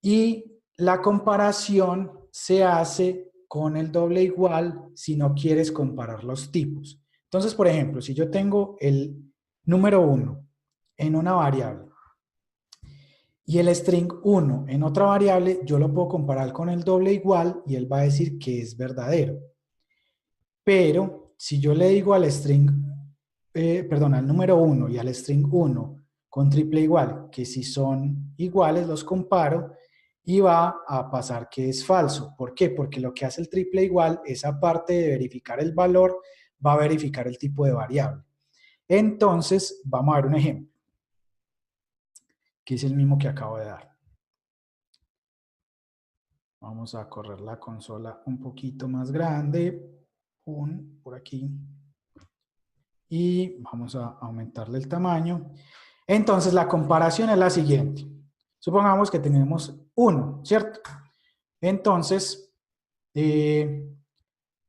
Y la comparación se hace con el doble igual si no quieres comparar los tipos. Entonces, por ejemplo, si yo tengo el número 1 en una variable y el string 1 en otra variable, yo lo puedo comparar con el doble igual y él va a decir que es verdadero. Pero si yo le digo al string, al número 1 y al string 1 con triple igual, que si son iguales los comparo y va a pasar que es falso. ¿Por qué? Porque lo que hace el triple igual es, aparte de verificar el valor, va a verificar el tipo de variable. Entonces, vamos a ver un ejemplo, que es el mismo que acabo de dar. Vamos a correr la consola un poquito más grande, por aquí, y vamos a aumentarle el tamaño. Entonces, la comparación es la siguiente. Supongamos que tenemos 1, ¿cierto? Entonces,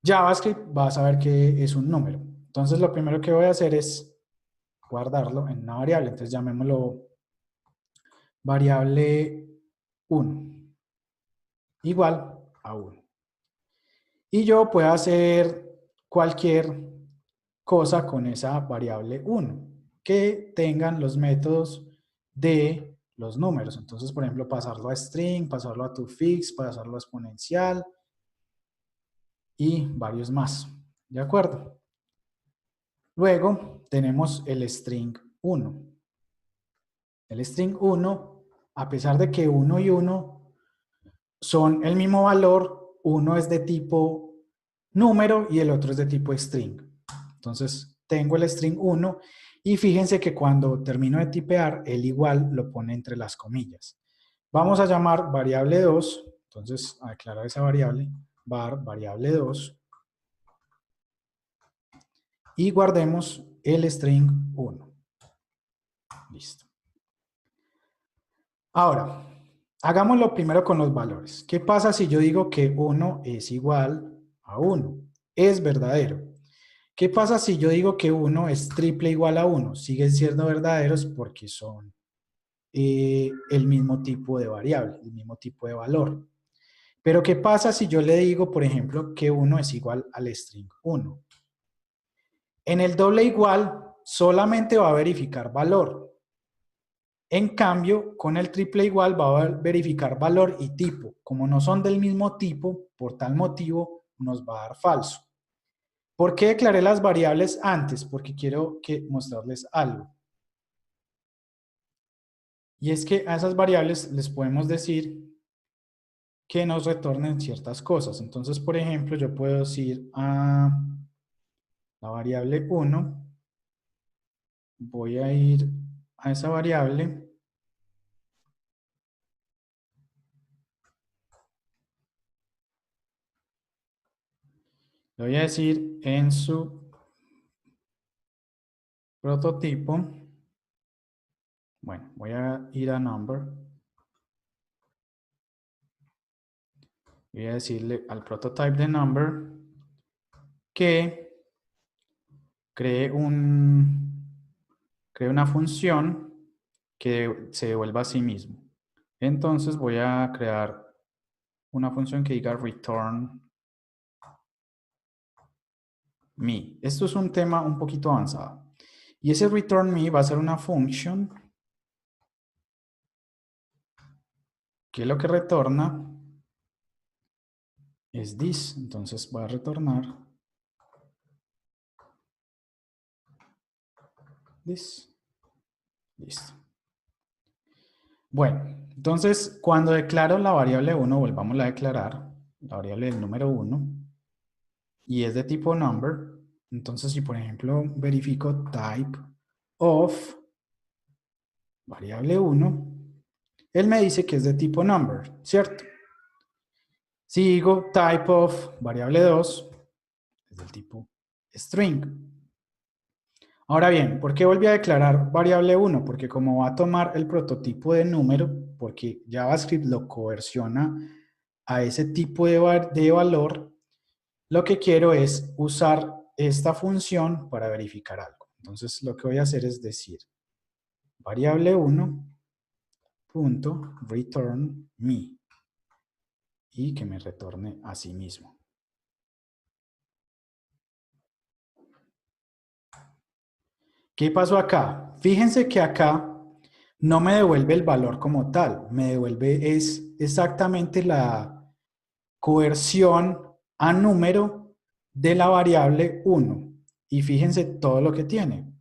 JavaScript va a saber que es un número. Entonces, lo primero que voy a hacer es guardarlo en una variable. Entonces, llamémoslo variable 1, igual a 1. Y yo puedo hacer cualquier cosa con esa variable 1, que tengan los métodos de los números. Entonces, por ejemplo, pasarlo a string, pasarlo a toFix, pasarlo a exponencial y varios más. ¿De acuerdo? Luego tenemos el string 1. El string 1, a pesar de que 1 y 1 son el mismo valor, uno es de tipo número y el otro es de tipo string. Entonces, tengo el string 1 y fíjense que cuando termino de tipear, el igual lo pone entre las comillas. Vamos a llamar variable 2, entonces a declarar esa variable, var variable 2, y guardemos el string 1. Listo. Ahora, hagámoslo primero con los valores. ¿Qué pasa si yo digo que 1 es igual a 1? Es verdadero. ¿Qué pasa si yo digo que 1 es triple igual a 1? Siguen siendo verdaderos porque son el mismo tipo de variable, el mismo tipo de valor. Pero ¿qué pasa si yo le digo, por ejemplo, que 1 es igual al string 1? En el doble igual solamente va a verificar valor. En cambio, con el triple igual va a verificar valor y tipo. Como no son del mismo tipo, por tal motivo nos va a dar falso. ¿Por qué declaré las variables antes? Porque quiero mostrarles algo. Y es que a esas variables les podemos decir que nos retornen ciertas cosas. Entonces, por ejemplo, yo puedo decir a la variable 1, voy a ir a esa variable le voy a decir en su prototipo, bueno, voy a ir a number, voy a decirle al prototype de number que cree un creo una función que se devuelva a sí mismo. Entonces voy a crear una función que diga return me. Esto es un tema un poquito avanzado. Y ese return me va a ser una función que lo que retorna es this. Entonces voy a retornar this. Listo. Bueno, entonces cuando declaro la variable 1, volvamos a declarar, la variable del número 1, y es de tipo number, entonces si por ejemplo verifico type of variable 1, él me dice que es de tipo number, ¿cierto? Si digo type of variable 2, es del tipo string. Ahora bien, ¿por qué volví a declarar variable 1? Porque como va a tomar el prototipo de número, porque JavaScript lo coerciona a ese tipo de valor, lo que quiero es usar esta función para verificar algo. Entonces lo que voy a hacer es decir variable 1 punto return me y que me retorne a sí mismo. ¿Qué pasó acá? Fíjense que acá no me devuelve el valor como tal, me devuelve es exactamente la coerción a número de la variable 1. Y fíjense todo lo que tiene.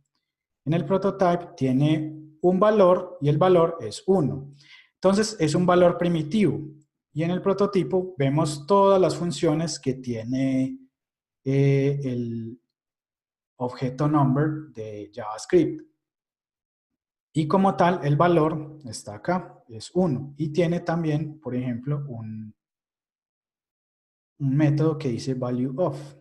En el prototype tiene un valor y el valor es 1. Entonces es un valor primitivo. Y en el prototipo vemos todas las funciones que tiene el objeto number de JavaScript. Y como tal, el valor está acá, es 1. Y tiene también, por ejemplo, un método que dice value of.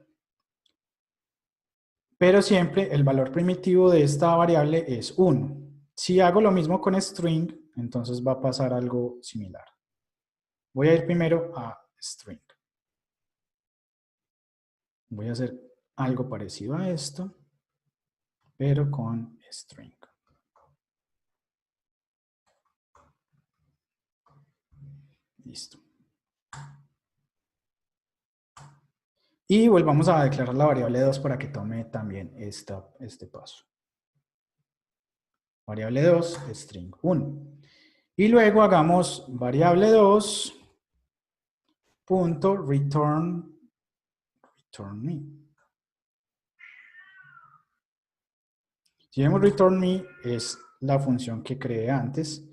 Pero siempre el valor primitivo de esta variable es 1. Si hago lo mismo con string, entonces va a pasar algo similar. Voy a ir primero a string. Voy a hacer algo parecido a esto, pero con string. Listo. Y volvamos a declarar la variable 2 para que tome también este paso. Variable 2, string 1. Y luego hagamos variable 2 punto return me. Si vemos return me es la función que creé antes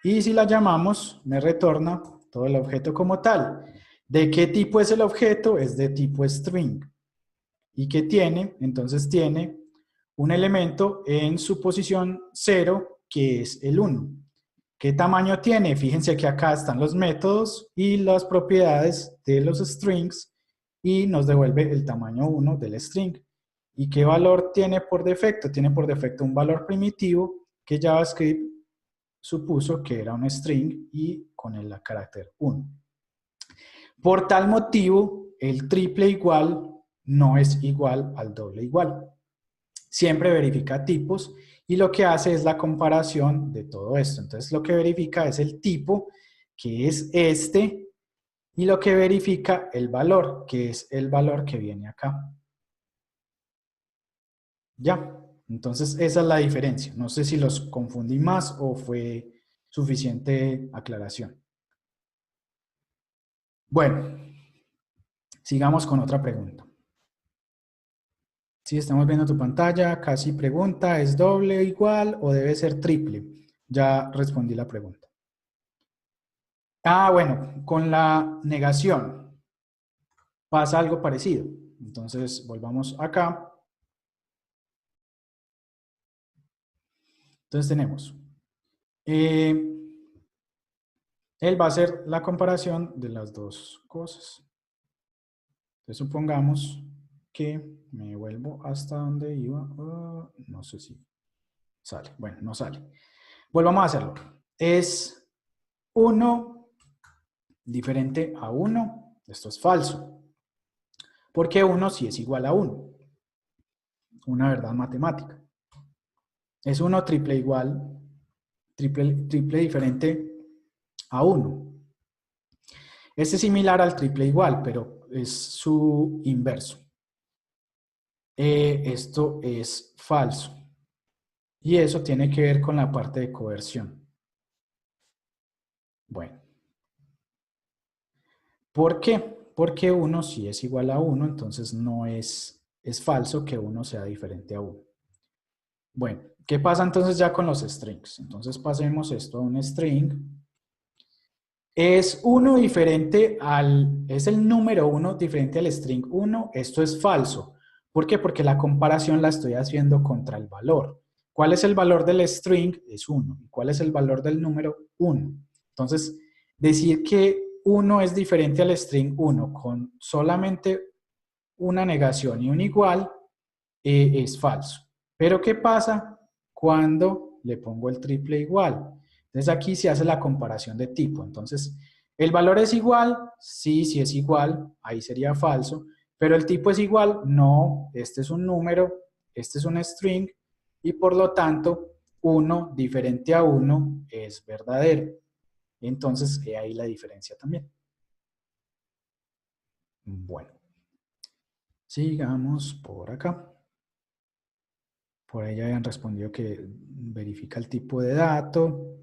y si la llamamos me retorna todo el objeto como tal. ¿De qué tipo es el objeto? Es de tipo string. ¿Y qué tiene? Entonces tiene un elemento en su posición 0 que es el 1. ¿Qué tamaño tiene? Fíjense que acá están los métodos y las propiedades de los strings y nos devuelve el tamaño 1 del string. ¿Y qué valor tiene por defecto? Tiene por defecto un valor primitivo que JavaScript supuso que era un string y con el carácter 1. Por tal motivo, el triple igual no es igual al doble igual. Siempre verifica tipos y lo que hace es la comparación de todo esto. Entonces lo que verifica es el tipo, que es este, y lo que verifica el valor, que es el valor que viene acá. Ya, entonces esa es la diferencia. No sé si los confundí más o fue suficiente aclaración. Bueno, sigamos con otra pregunta. Si estamos viendo tu pantalla, casi pregunta, ¿es doble igual o debe ser triple? Ya respondí la pregunta. Ah, bueno, con la negación pasa algo parecido. Entonces, volvamos acá. Entonces tenemos, él va a hacer la comparación de las dos cosas. Entonces, supongamos que me vuelvo hasta donde iba. No sé si sale. Bueno, no sale. Volvamos a hacerlo. Es 1 diferente a 1. Esto es falso. Porque 1 sí es igual a 1. Una verdad matemática. Es 1 triple igual, triple diferente a 1. Este es similar al triple igual, pero es su inverso. Esto es falso. Y eso tiene que ver con la parte de coerción. Bueno, ¿por qué? Porque 1 sí es igual a 1, entonces no es falso que 1 sea diferente a 1. Bueno, ¿qué pasa entonces ya con los strings? Entonces pasemos esto a un string. Es 1 diferente es el número 1 diferente al string 1. Esto es falso. ¿Por qué? Porque la comparación la estoy haciendo contra el valor. ¿Cuál es el valor del string? Es 1. ¿Cuál es el valor del número? 1. Entonces, decir que 1 es diferente al string 1 con solamente una negación y un igual es falso. Pero ¿qué pasa cuando le pongo el triple igual? Entonces aquí se hace la comparación de tipo. Entonces, ¿el valor es igual? Sí, sí es igual, ahí sería falso. Pero el tipo es igual, no, este es un número, este es un string, y por lo tanto, 1 diferente a 1 es verdadero. Entonces, he ahí la diferencia también. Bueno, sigamos por acá. Por ahí ya habían respondido que verifica el tipo de dato.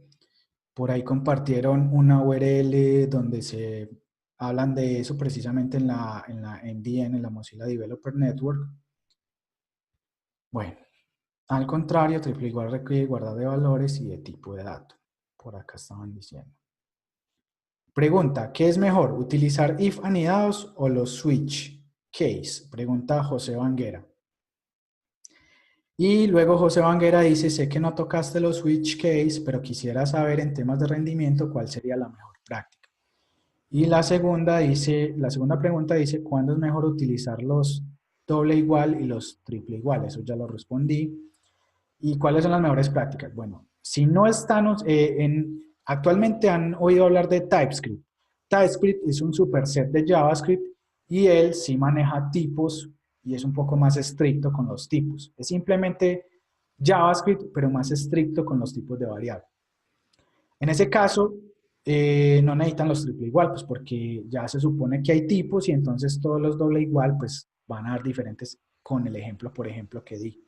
Por ahí compartieron una URL donde se hablan de eso precisamente en la MDN, en la Mozilla Developer Network. Bueno, al contrario, triple igual requiere guardar de valores y de tipo de dato. Por acá estaban diciendo. Pregunta, ¿qué es mejor, utilizar if anidados o los switch case? Pregunta José Banguera. Y luego José Banguera dice, sé que no tocaste los switch case, pero quisiera saber en temas de rendimiento cuál sería la mejor práctica. Y la segunda pregunta dice, ¿cuándo es mejor utilizar los doble igual y los triple igual? Eso ya lo respondí. ¿Y cuáles son las mejores prácticas? Bueno, si no están, actualmente han oído hablar de TypeScript. TypeScript es un superset de JavaScript y él sí maneja tipos y es un poco más estricto con los tipos. Es simplemente JavaScript, pero más estricto con los tipos de variable. En ese caso, no necesitan los triple igual, pues porque ya se supone que hay tipos y entonces todos los doble igual pues van a dar diferentes con el ejemplo, por ejemplo, que di.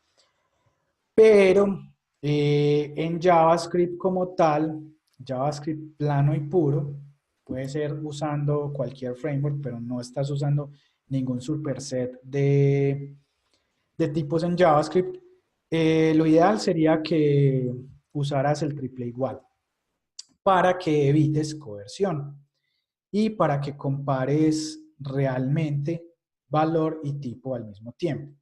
Pero en JavaScript como tal, JavaScript plano y puro, puede ser usando cualquier framework, pero no estás usando ningún superset de tipos en JavaScript. Lo ideal sería que usaras el triple igual para que evites coerción y para que compares realmente valor y tipo al mismo tiempo.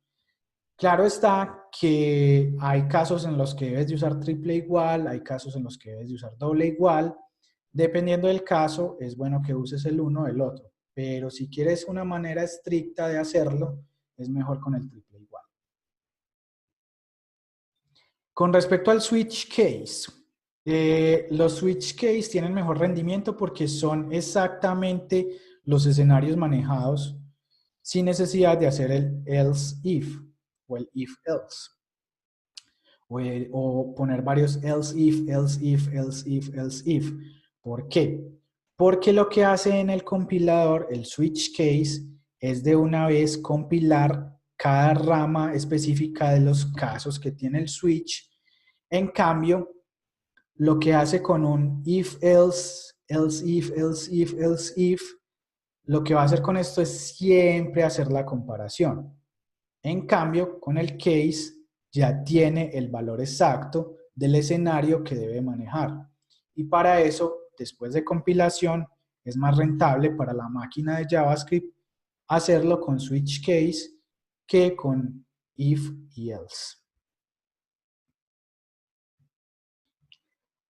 Claro está que hay casos en los que debes de usar triple igual, hay casos en los que debes de usar doble igual. Dependiendo del caso, es bueno que uses el uno o el otro. Pero si quieres una manera estricta de hacerlo, es mejor con el triple igual. Con respecto al switch case, los switch case tienen mejor rendimiento porque son exactamente los escenarios manejados sin necesidad de hacer el else if o el if else. O poner varios else if, else if, else if, else if. ¿Por qué? Porque lo que hace en el compilador, el switch case, es de una vez compilar cada rama específica de los casos que tiene el switch. En cambio, lo que hace con un if else, else if, else if, else if, lo que va a hacer con esto es siempre hacer la comparación. En cambio, con el case ya tiene el valor exacto del escenario que debe manejar. Y para eso, después de compilación, es más rentable para la máquina de JavaScript hacerlo con switch case que con if y else.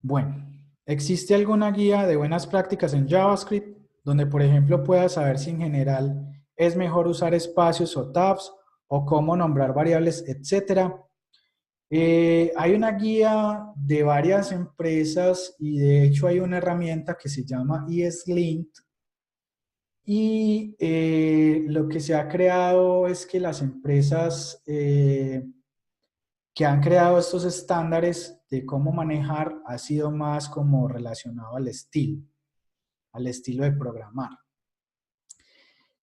Bueno, ¿existe alguna guía de buenas prácticas en JavaScript donde, por ejemplo, puedas saber si en general es mejor usar espacios o tabs o cómo nombrar variables, etcétera? Hay una guía de varias empresas y de hecho hay una herramienta que se llama ESLint y lo que se ha creado es que las empresas que han creado estos estándares de cómo manejar ha sido más como relacionado al estilo de programar.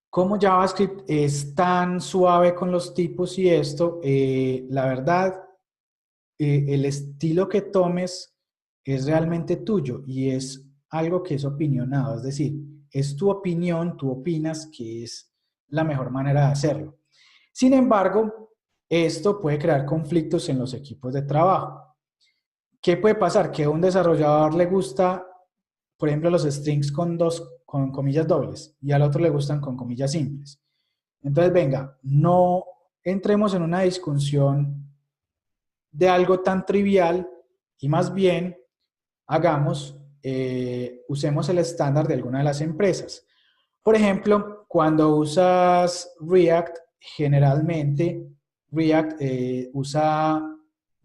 Como JavaScript es tan suave con los tipos y esto, la verdad, el estilo que tomes es realmente tuyo y es algo que es opinionado, es decir, es tu opinión, tú opinas que es la mejor manera de hacerlo. Sin embargo, esto puede crear conflictos en los equipos de trabajo. ¿Qué puede pasar? Que a un desarrollador le gusta, por ejemplo, los strings con comillas dobles y al otro le gustan con comillas simples. Entonces, venga, no entremos en una discusión de algo tan trivial y más bien usemos el estándar de alguna de las empresas. Por ejemplo, cuando usas React, generalmente React usa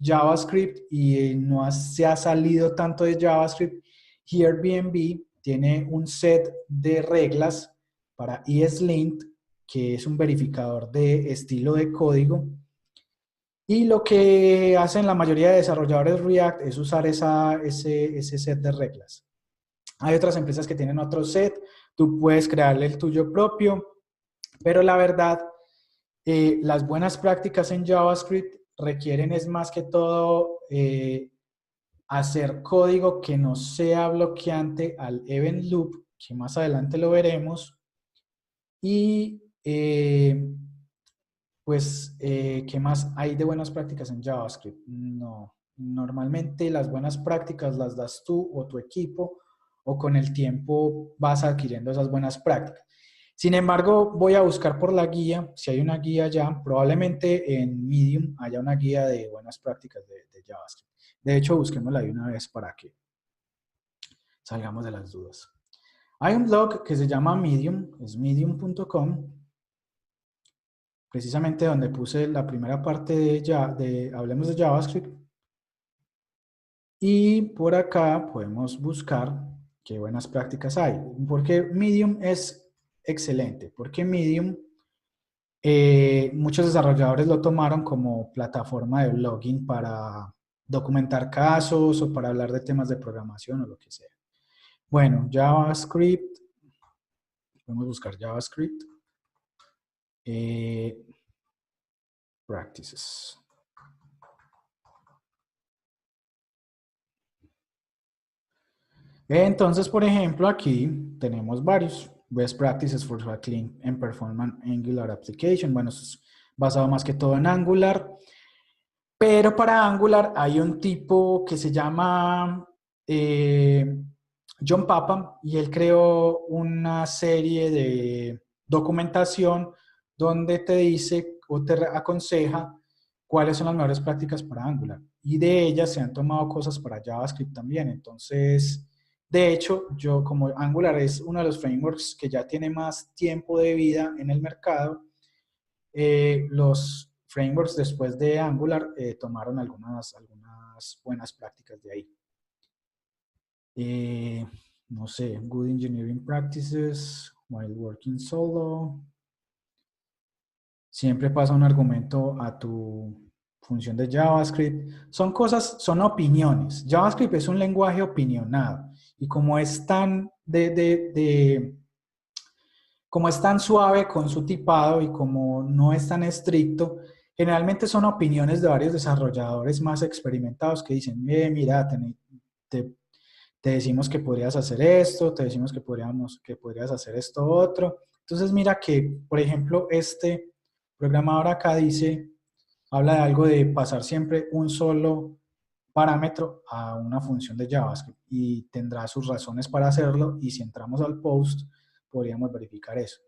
JavaScript y no se ha salido tanto de JavaScript. Y Airbnb tiene un set de reglas para ESLint, que es un verificador de estilo de código. Y lo que hacen la mayoría de desarrolladores React es usar ese set de reglas. Hay otras empresas que tienen otro set, tú puedes crearle el tuyo propio, pero la verdad, las buenas prácticas en JavaScript requieren es más que todo hacer código que no sea bloqueante al event loop, que más adelante lo veremos, y pues, ¿qué más hay de buenas prácticas en JavaScript? No, normalmente las buenas prácticas las das tú o tu equipo o con el tiempo vas adquiriendo esas buenas prácticas. Sin embargo, voy a buscar por la guía, si hay una guía ya, probablemente en Medium haya una guía de buenas prácticas de JavaScript. De hecho, busquémosla de una vez para que salgamos de las dudas. Hay un blog que se llama Medium, es medium.com, precisamente donde puse la primera parte de Hablemos de JavaScript. Y por acá podemos buscar qué buenas prácticas hay. Porque Medium es excelente. Porque Medium, muchos desarrolladores lo tomaron como plataforma de blogging para documentar casos o para hablar de temas de programación o lo que sea. Bueno, JavaScript. Podemos buscar JavaScript. Practices. Entonces, por ejemplo, aquí tenemos varios best practices for a clean and performant Angular application. Bueno, eso es basado más que todo en Angular. Pero para Angular hay un tipo que se llama John Papa y él creó una serie de documentación donde te dice o te aconseja cuáles son las mejores prácticas para Angular. Y de ellas se han tomado cosas para JavaScript también. Entonces, de hecho, yo como Angular es uno de los frameworks que ya tiene más tiempo de vida en el mercado, los frameworks después de Angular tomaron algunas buenas prácticas de ahí. No sé, Good Engineering Practices, While Working Solo. Siempre pasa un argumento a tu función de JavaScript. Son cosas, son opiniones. JavaScript es un lenguaje opinionado. Y como es tan como es tan suave con su tipado y como no es tan estricto, generalmente son opiniones de varios desarrolladores más experimentados que dicen, mira, te, te decimos que podrías hacer esto, te decimos que podrías hacer esto otro. Entonces mira que, por ejemplo, este programador acá habla de algo de pasar siempre un solo parámetro a una función de JavaScript y tendrá sus razones para hacerlo y si entramos al post podríamos verificar eso.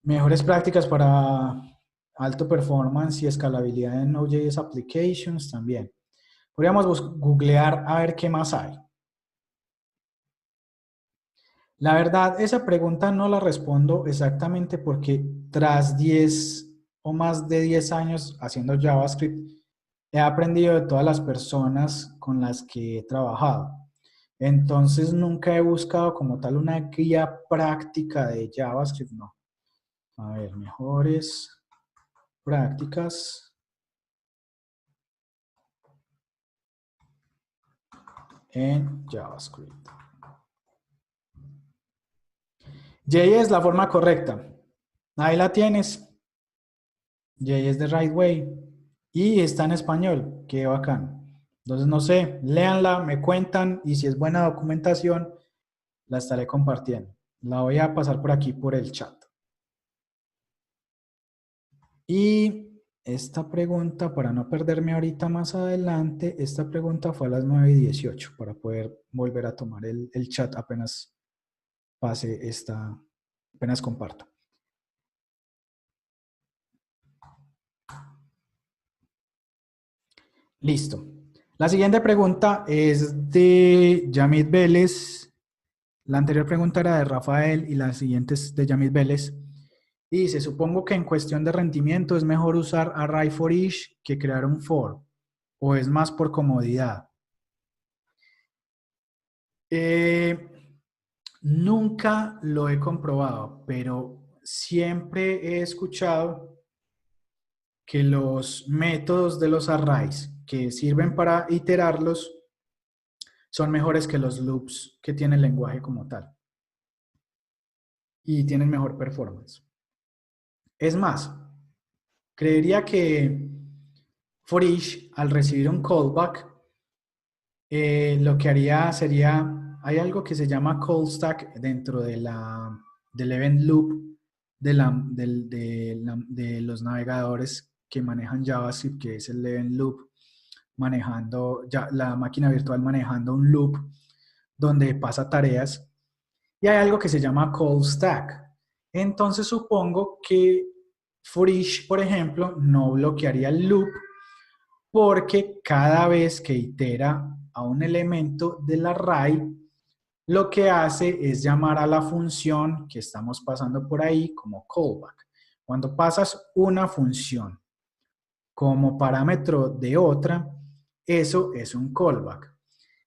Mejores prácticas para alto performance y escalabilidad en Node.js Applications también. Podríamos googlear a ver qué más hay. La verdad, esa pregunta no la respondo exactamente porque tras 10 o más de 10 años haciendo JavaScript, he aprendido de todas las personas con las que he trabajado. Entonces, nunca he buscado como tal una guía práctica de JavaScript, no. A ver, mejores prácticas en JavaScript. J es la forma correcta. Ahí la tienes. J es the right way. Y está en español. Qué bacán. Entonces, no sé, léanla, me cuentan y si es buena documentación, la estaré compartiendo. La voy a pasar por aquí por el chat. Y esta pregunta, para no perderme ahorita más adelante, esta pregunta fue a las 9:18 para poder volver a tomar el chat apenas pase esta, apenas comparto. Listo. La siguiente pregunta es de Yamid Vélez. La anterior pregunta era de Rafael y la siguiente es de Yamid Vélez. Y dice, supongo que en cuestión de rendimiento es mejor usar array for each que crear un for, o es más por comodidad. Nunca lo he comprobado, pero siempre he escuchado que los métodos de los arrays que sirven para iterarlos son mejores que los loops que tiene el lenguaje como tal y tienen mejor performance. Es más, creería que for each, al recibir un callback, lo que haría sería, hay algo que se llama call stack dentro del event loop de los navegadores que manejan JavaScript, que es el event loop, manejando ya, la máquina virtual manejando un loop donde pasa tareas. Y hay algo que se llama call stack. Entonces supongo que for each, por ejemplo, no bloquearía el loop porque cada vez que itera a un elemento del array, lo que hace es llamar a la función que estamos pasando por ahí como callback. Cuando pasas una función como parámetro de otra, eso es un callback.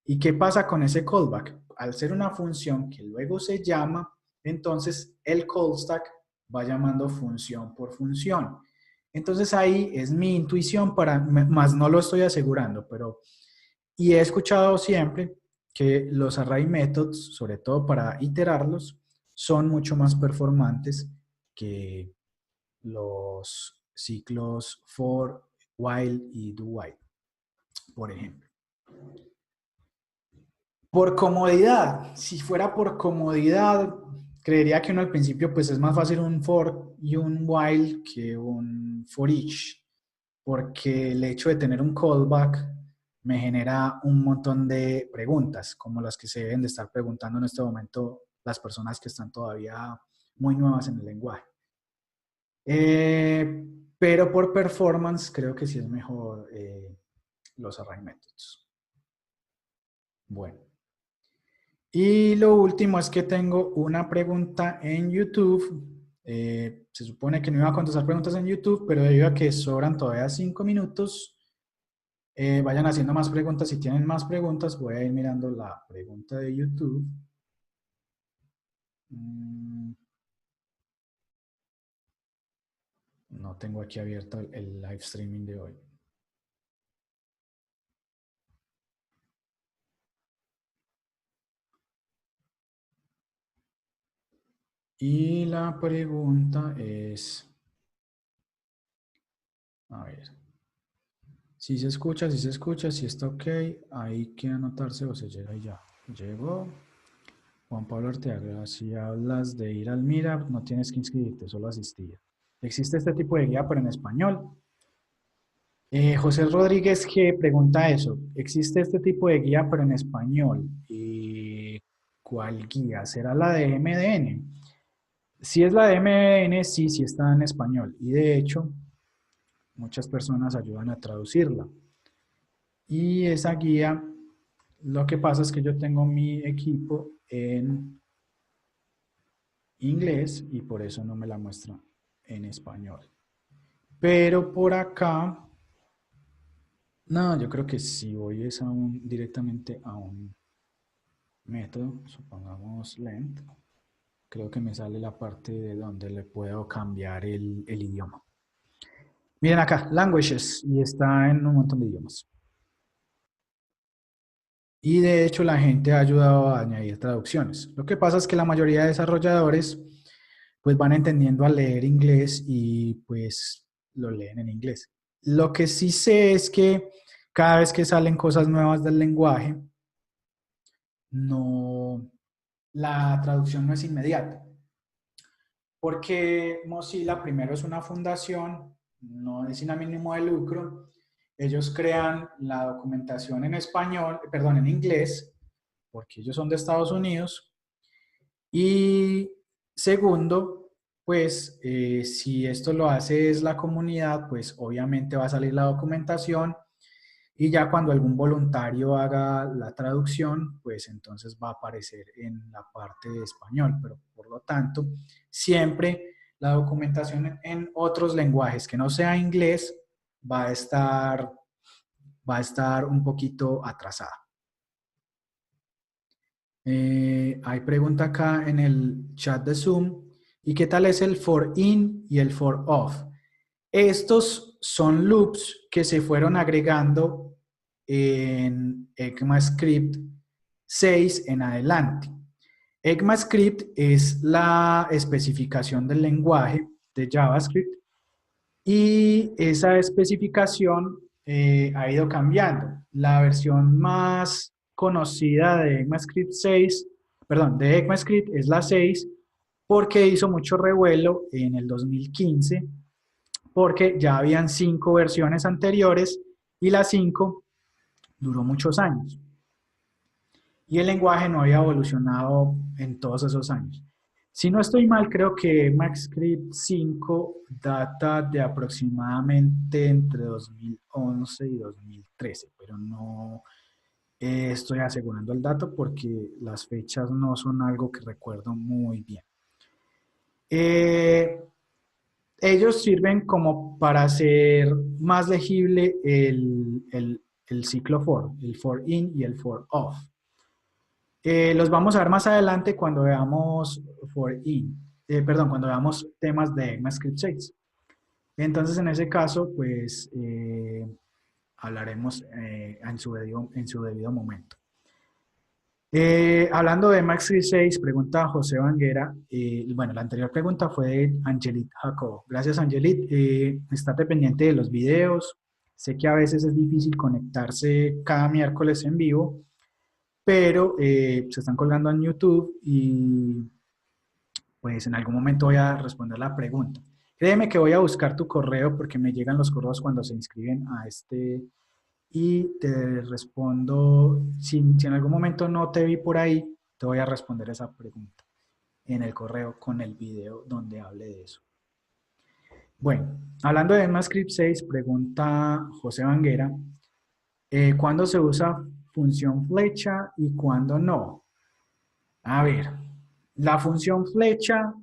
¿Y qué pasa con ese callback? Al ser una función que luego se llama, entonces el call stack va llamando función por función. Entonces ahí es mi intuición, más no lo estoy asegurando, pero y he escuchado siempre que los array methods, sobre todo para iterarlos, son mucho más performantes que los ciclos for, while y do while, por ejemplo. Por comodidad, si fuera por comodidad, creería que uno al principio pues es más fácil un for y un while que un for each, porque el hecho de tener un callback me genera un montón de preguntas, como las que se deben de estar preguntando en este momento las personas que están todavía muy nuevas en el lenguaje. Pero por performance creo que sí es mejor los array methods. Bueno. Y lo último es que tengo una pregunta en YouTube. Se supone que no iba a contestar preguntas en YouTube, pero debido a que sobran todavía 5 minutos, vayan haciendo más preguntas. Si tienen más preguntas, voy a ir mirando la pregunta de YouTube. No tengo aquí abierto el live streaming de hoy. Y la pregunta es, a ver, si se escucha, si está ok, hay que anotarse o se llega y ya. Llegó. Juan Pablo Ortega, si hablas de ir al Meetup, no tienes que inscribirte, solo asistir. ¿Existe este tipo de guía, pero en español? José Rodríguez que pregunta eso. ¿Existe este tipo de guía, pero en español? ¿Cuál guía? ¿Será la de MDN? Si es la de MDN, sí, sí está en español. Y de hecho, muchas personas ayudan a traducirla. Y esa guía, lo que pasa es que yo tengo mi equipo en inglés y por eso no me la muestra en español. Pero por acá, no, yo creo que si voy es directamente a un método, supongamos length, creo que me sale la parte de donde le puedo cambiar el idioma. Miren acá, languages, y está en un montón de idiomas. Y de hecho la gente ha ayudado a añadir traducciones. Lo que pasa es que la mayoría de desarrolladores pues van entendiendo a leer inglés y pues lo leen en inglés. Lo que sí sé es que cada vez que salen cosas nuevas del lenguaje, no, la traducción no es inmediata. Porque Mozilla primero es una fundación, no es sin ánimo de lucro. Ellos crean la documentación en español, perdón, en inglés, porque ellos son de Estados Unidos. Y segundo, pues si esto lo hace es la comunidad, pues obviamente va a salir la documentación y ya cuando algún voluntario haga la traducción, pues entonces va a aparecer en la parte de español, pero por lo tanto, siempre la documentación en otros lenguajes que no sea inglés va a estar, va a estar un poquito atrasada. Hay pregunta acá en el chat de Zoom. ¿Y qué tal es el for in y el for off? Estos son loops que se fueron agregando en ECMAScript 6 en adelante. ECMAScript es la especificación del lenguaje de JavaScript y esa especificación ha ido cambiando. La versión más conocida de ECMAScript 6, perdón, de ECMAScript es la 6 porque hizo mucho revuelo en el 2015 porque ya habían 5 versiones anteriores y la 5 duró muchos años. Y el lenguaje no había evolucionado en todos esos años. Si no estoy mal, creo que ECMAScript 5 data de aproximadamente entre 2011 y 2013, pero no estoy asegurando el dato porque las fechas no son algo que recuerdo muy bien. Eh, Ellos sirven como para hacer más legible el ciclo for, el for in y el for off. Los vamos a ver más adelante cuando veamos for in, perdón, cuando veamos temas de ECMAScript 6. Entonces, en ese caso, pues hablaremos en su debido momento. Hablando de Max 6, pregunta José Vanguera. Bueno, la anterior pregunta fue de Angelit Jacob. Gracias, Angelit. Estate pendiente de los videos. Sé que a veces es difícil conectarse cada miércoles en vivo, pero se están colgando en YouTube y pues en algún momento voy a responder la pregunta. Créeme que voy a buscar tu correo porque me llegan los correos cuando se inscriben a este y te respondo, si en algún momento no te vi por ahí, te voy a responder esa pregunta en el correo con el video donde hable de eso. Bueno, hablando de ECMAScript 6, pregunta José Vanguera, ¿cuándo se usa función flecha y cuándo no? A ver, la función flecha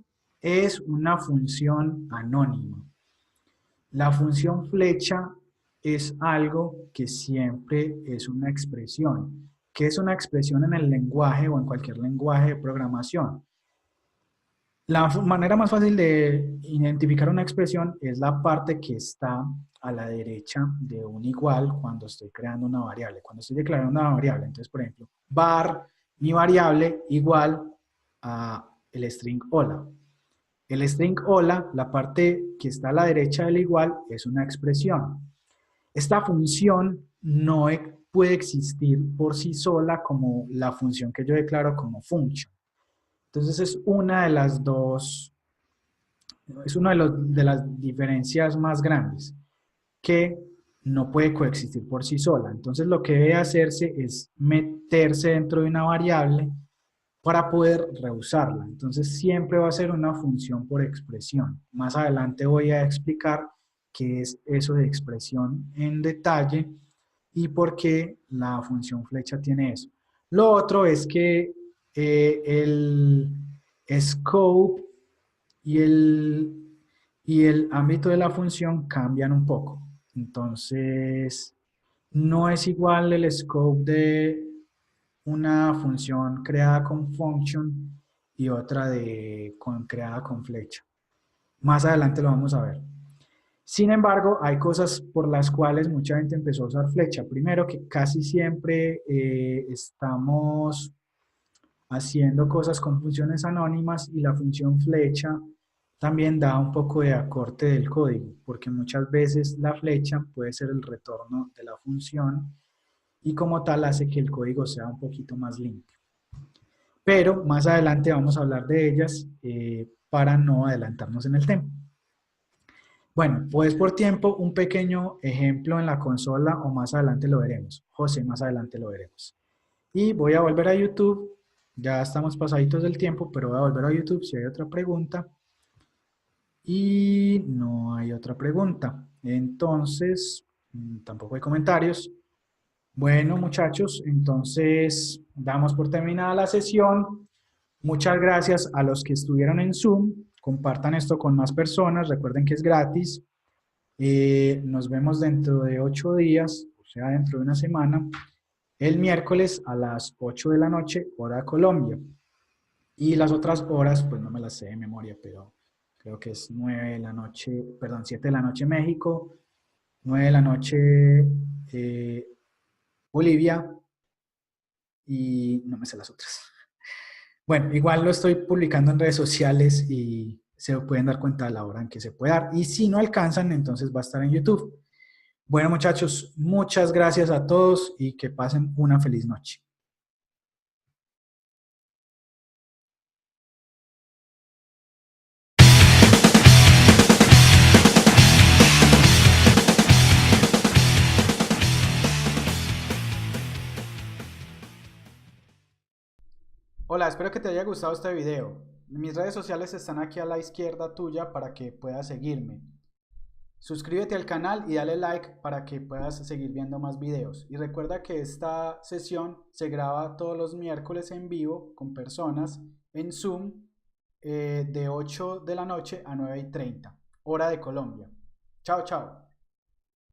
es una función anónima. La función flecha es algo que siempre es una expresión. ¿Qué es una expresión en el lenguaje o en cualquier lenguaje de programación? La manera más fácil de identificar una expresión es la parte que está a la derecha de un igual cuando estoy creando una variable, cuando estoy declarando una variable. Entonces, por ejemplo, var, mi variable, igual a el string hola. El string hola, la parte que está a la derecha del igual, es una expresión. Esta función no puede existir por sí sola como la función que yo declaro como function. Entonces es una de las dos, es una de las diferencias más grandes, que no puede coexistir por sí sola. Entonces lo que debe hacerse es meterse dentro de una variable para poder reusarla. Entonces siempre va a ser una función por expresión. Más adelante voy a explicar qué es eso de expresión en detalle y por qué la función flecha tiene eso. Lo otro es que el scope y el ámbito de la función cambian un poco. Entonces, no es igual el scope de una función creada con function y otra creada con flecha. Más adelante lo vamos a ver. Sin embargo, hay cosas por las cuales mucha gente empezó a usar flecha. Primero, que casi siempre estamos haciendo cosas con funciones anónimas y la función flecha también da un poco de acorte del código, porque muchas veces la flecha puede ser el retorno de la función y como tal hace que el código sea un poquito más limpio. Pero más adelante vamos a hablar de ellas para no adelantarnos en el tema. Bueno, pues por tiempo un pequeño ejemplo en la consola o más adelante lo veremos. José, más adelante lo veremos. Y voy a volver a YouTube. Ya estamos pasaditos del tiempo, pero voy a volver a YouTube si hay otra pregunta. Y no hay otra pregunta. Entonces, tampoco hay comentarios. Bueno, muchachos, entonces damos por terminada la sesión. Muchas gracias a los que estuvieron en Zoom. Compartan esto con más personas. Recuerden que es gratis. Nos vemos dentro de 8 días, o sea, dentro de una semana, el miércoles a las 8 de la noche, hora Colombia. Y las otras horas, pues no me las sé de memoria, pero creo que es 9 de la noche, perdón, 7 de la noche México, 9 de la noche eh, Bolivia y no me sé las otras. Bueno, igual lo estoy publicando en redes sociales y se pueden dar cuenta de la hora en que se puede dar. Y si no alcanzan, entonces va a estar en YouTube. Bueno, muchachos, muchas gracias a todos y que pasen una feliz noche. Hola, espero que te haya gustado este video. Mis redes sociales están aquí a la izquierda tuya para que puedas seguirme. Suscríbete al canal y dale like para que puedas seguir viendo más videos. Y recuerda que esta sesión se graba todos los miércoles en vivo con personas en Zoom de 8 de la noche a 9:30, hora de Colombia. Chao, chao.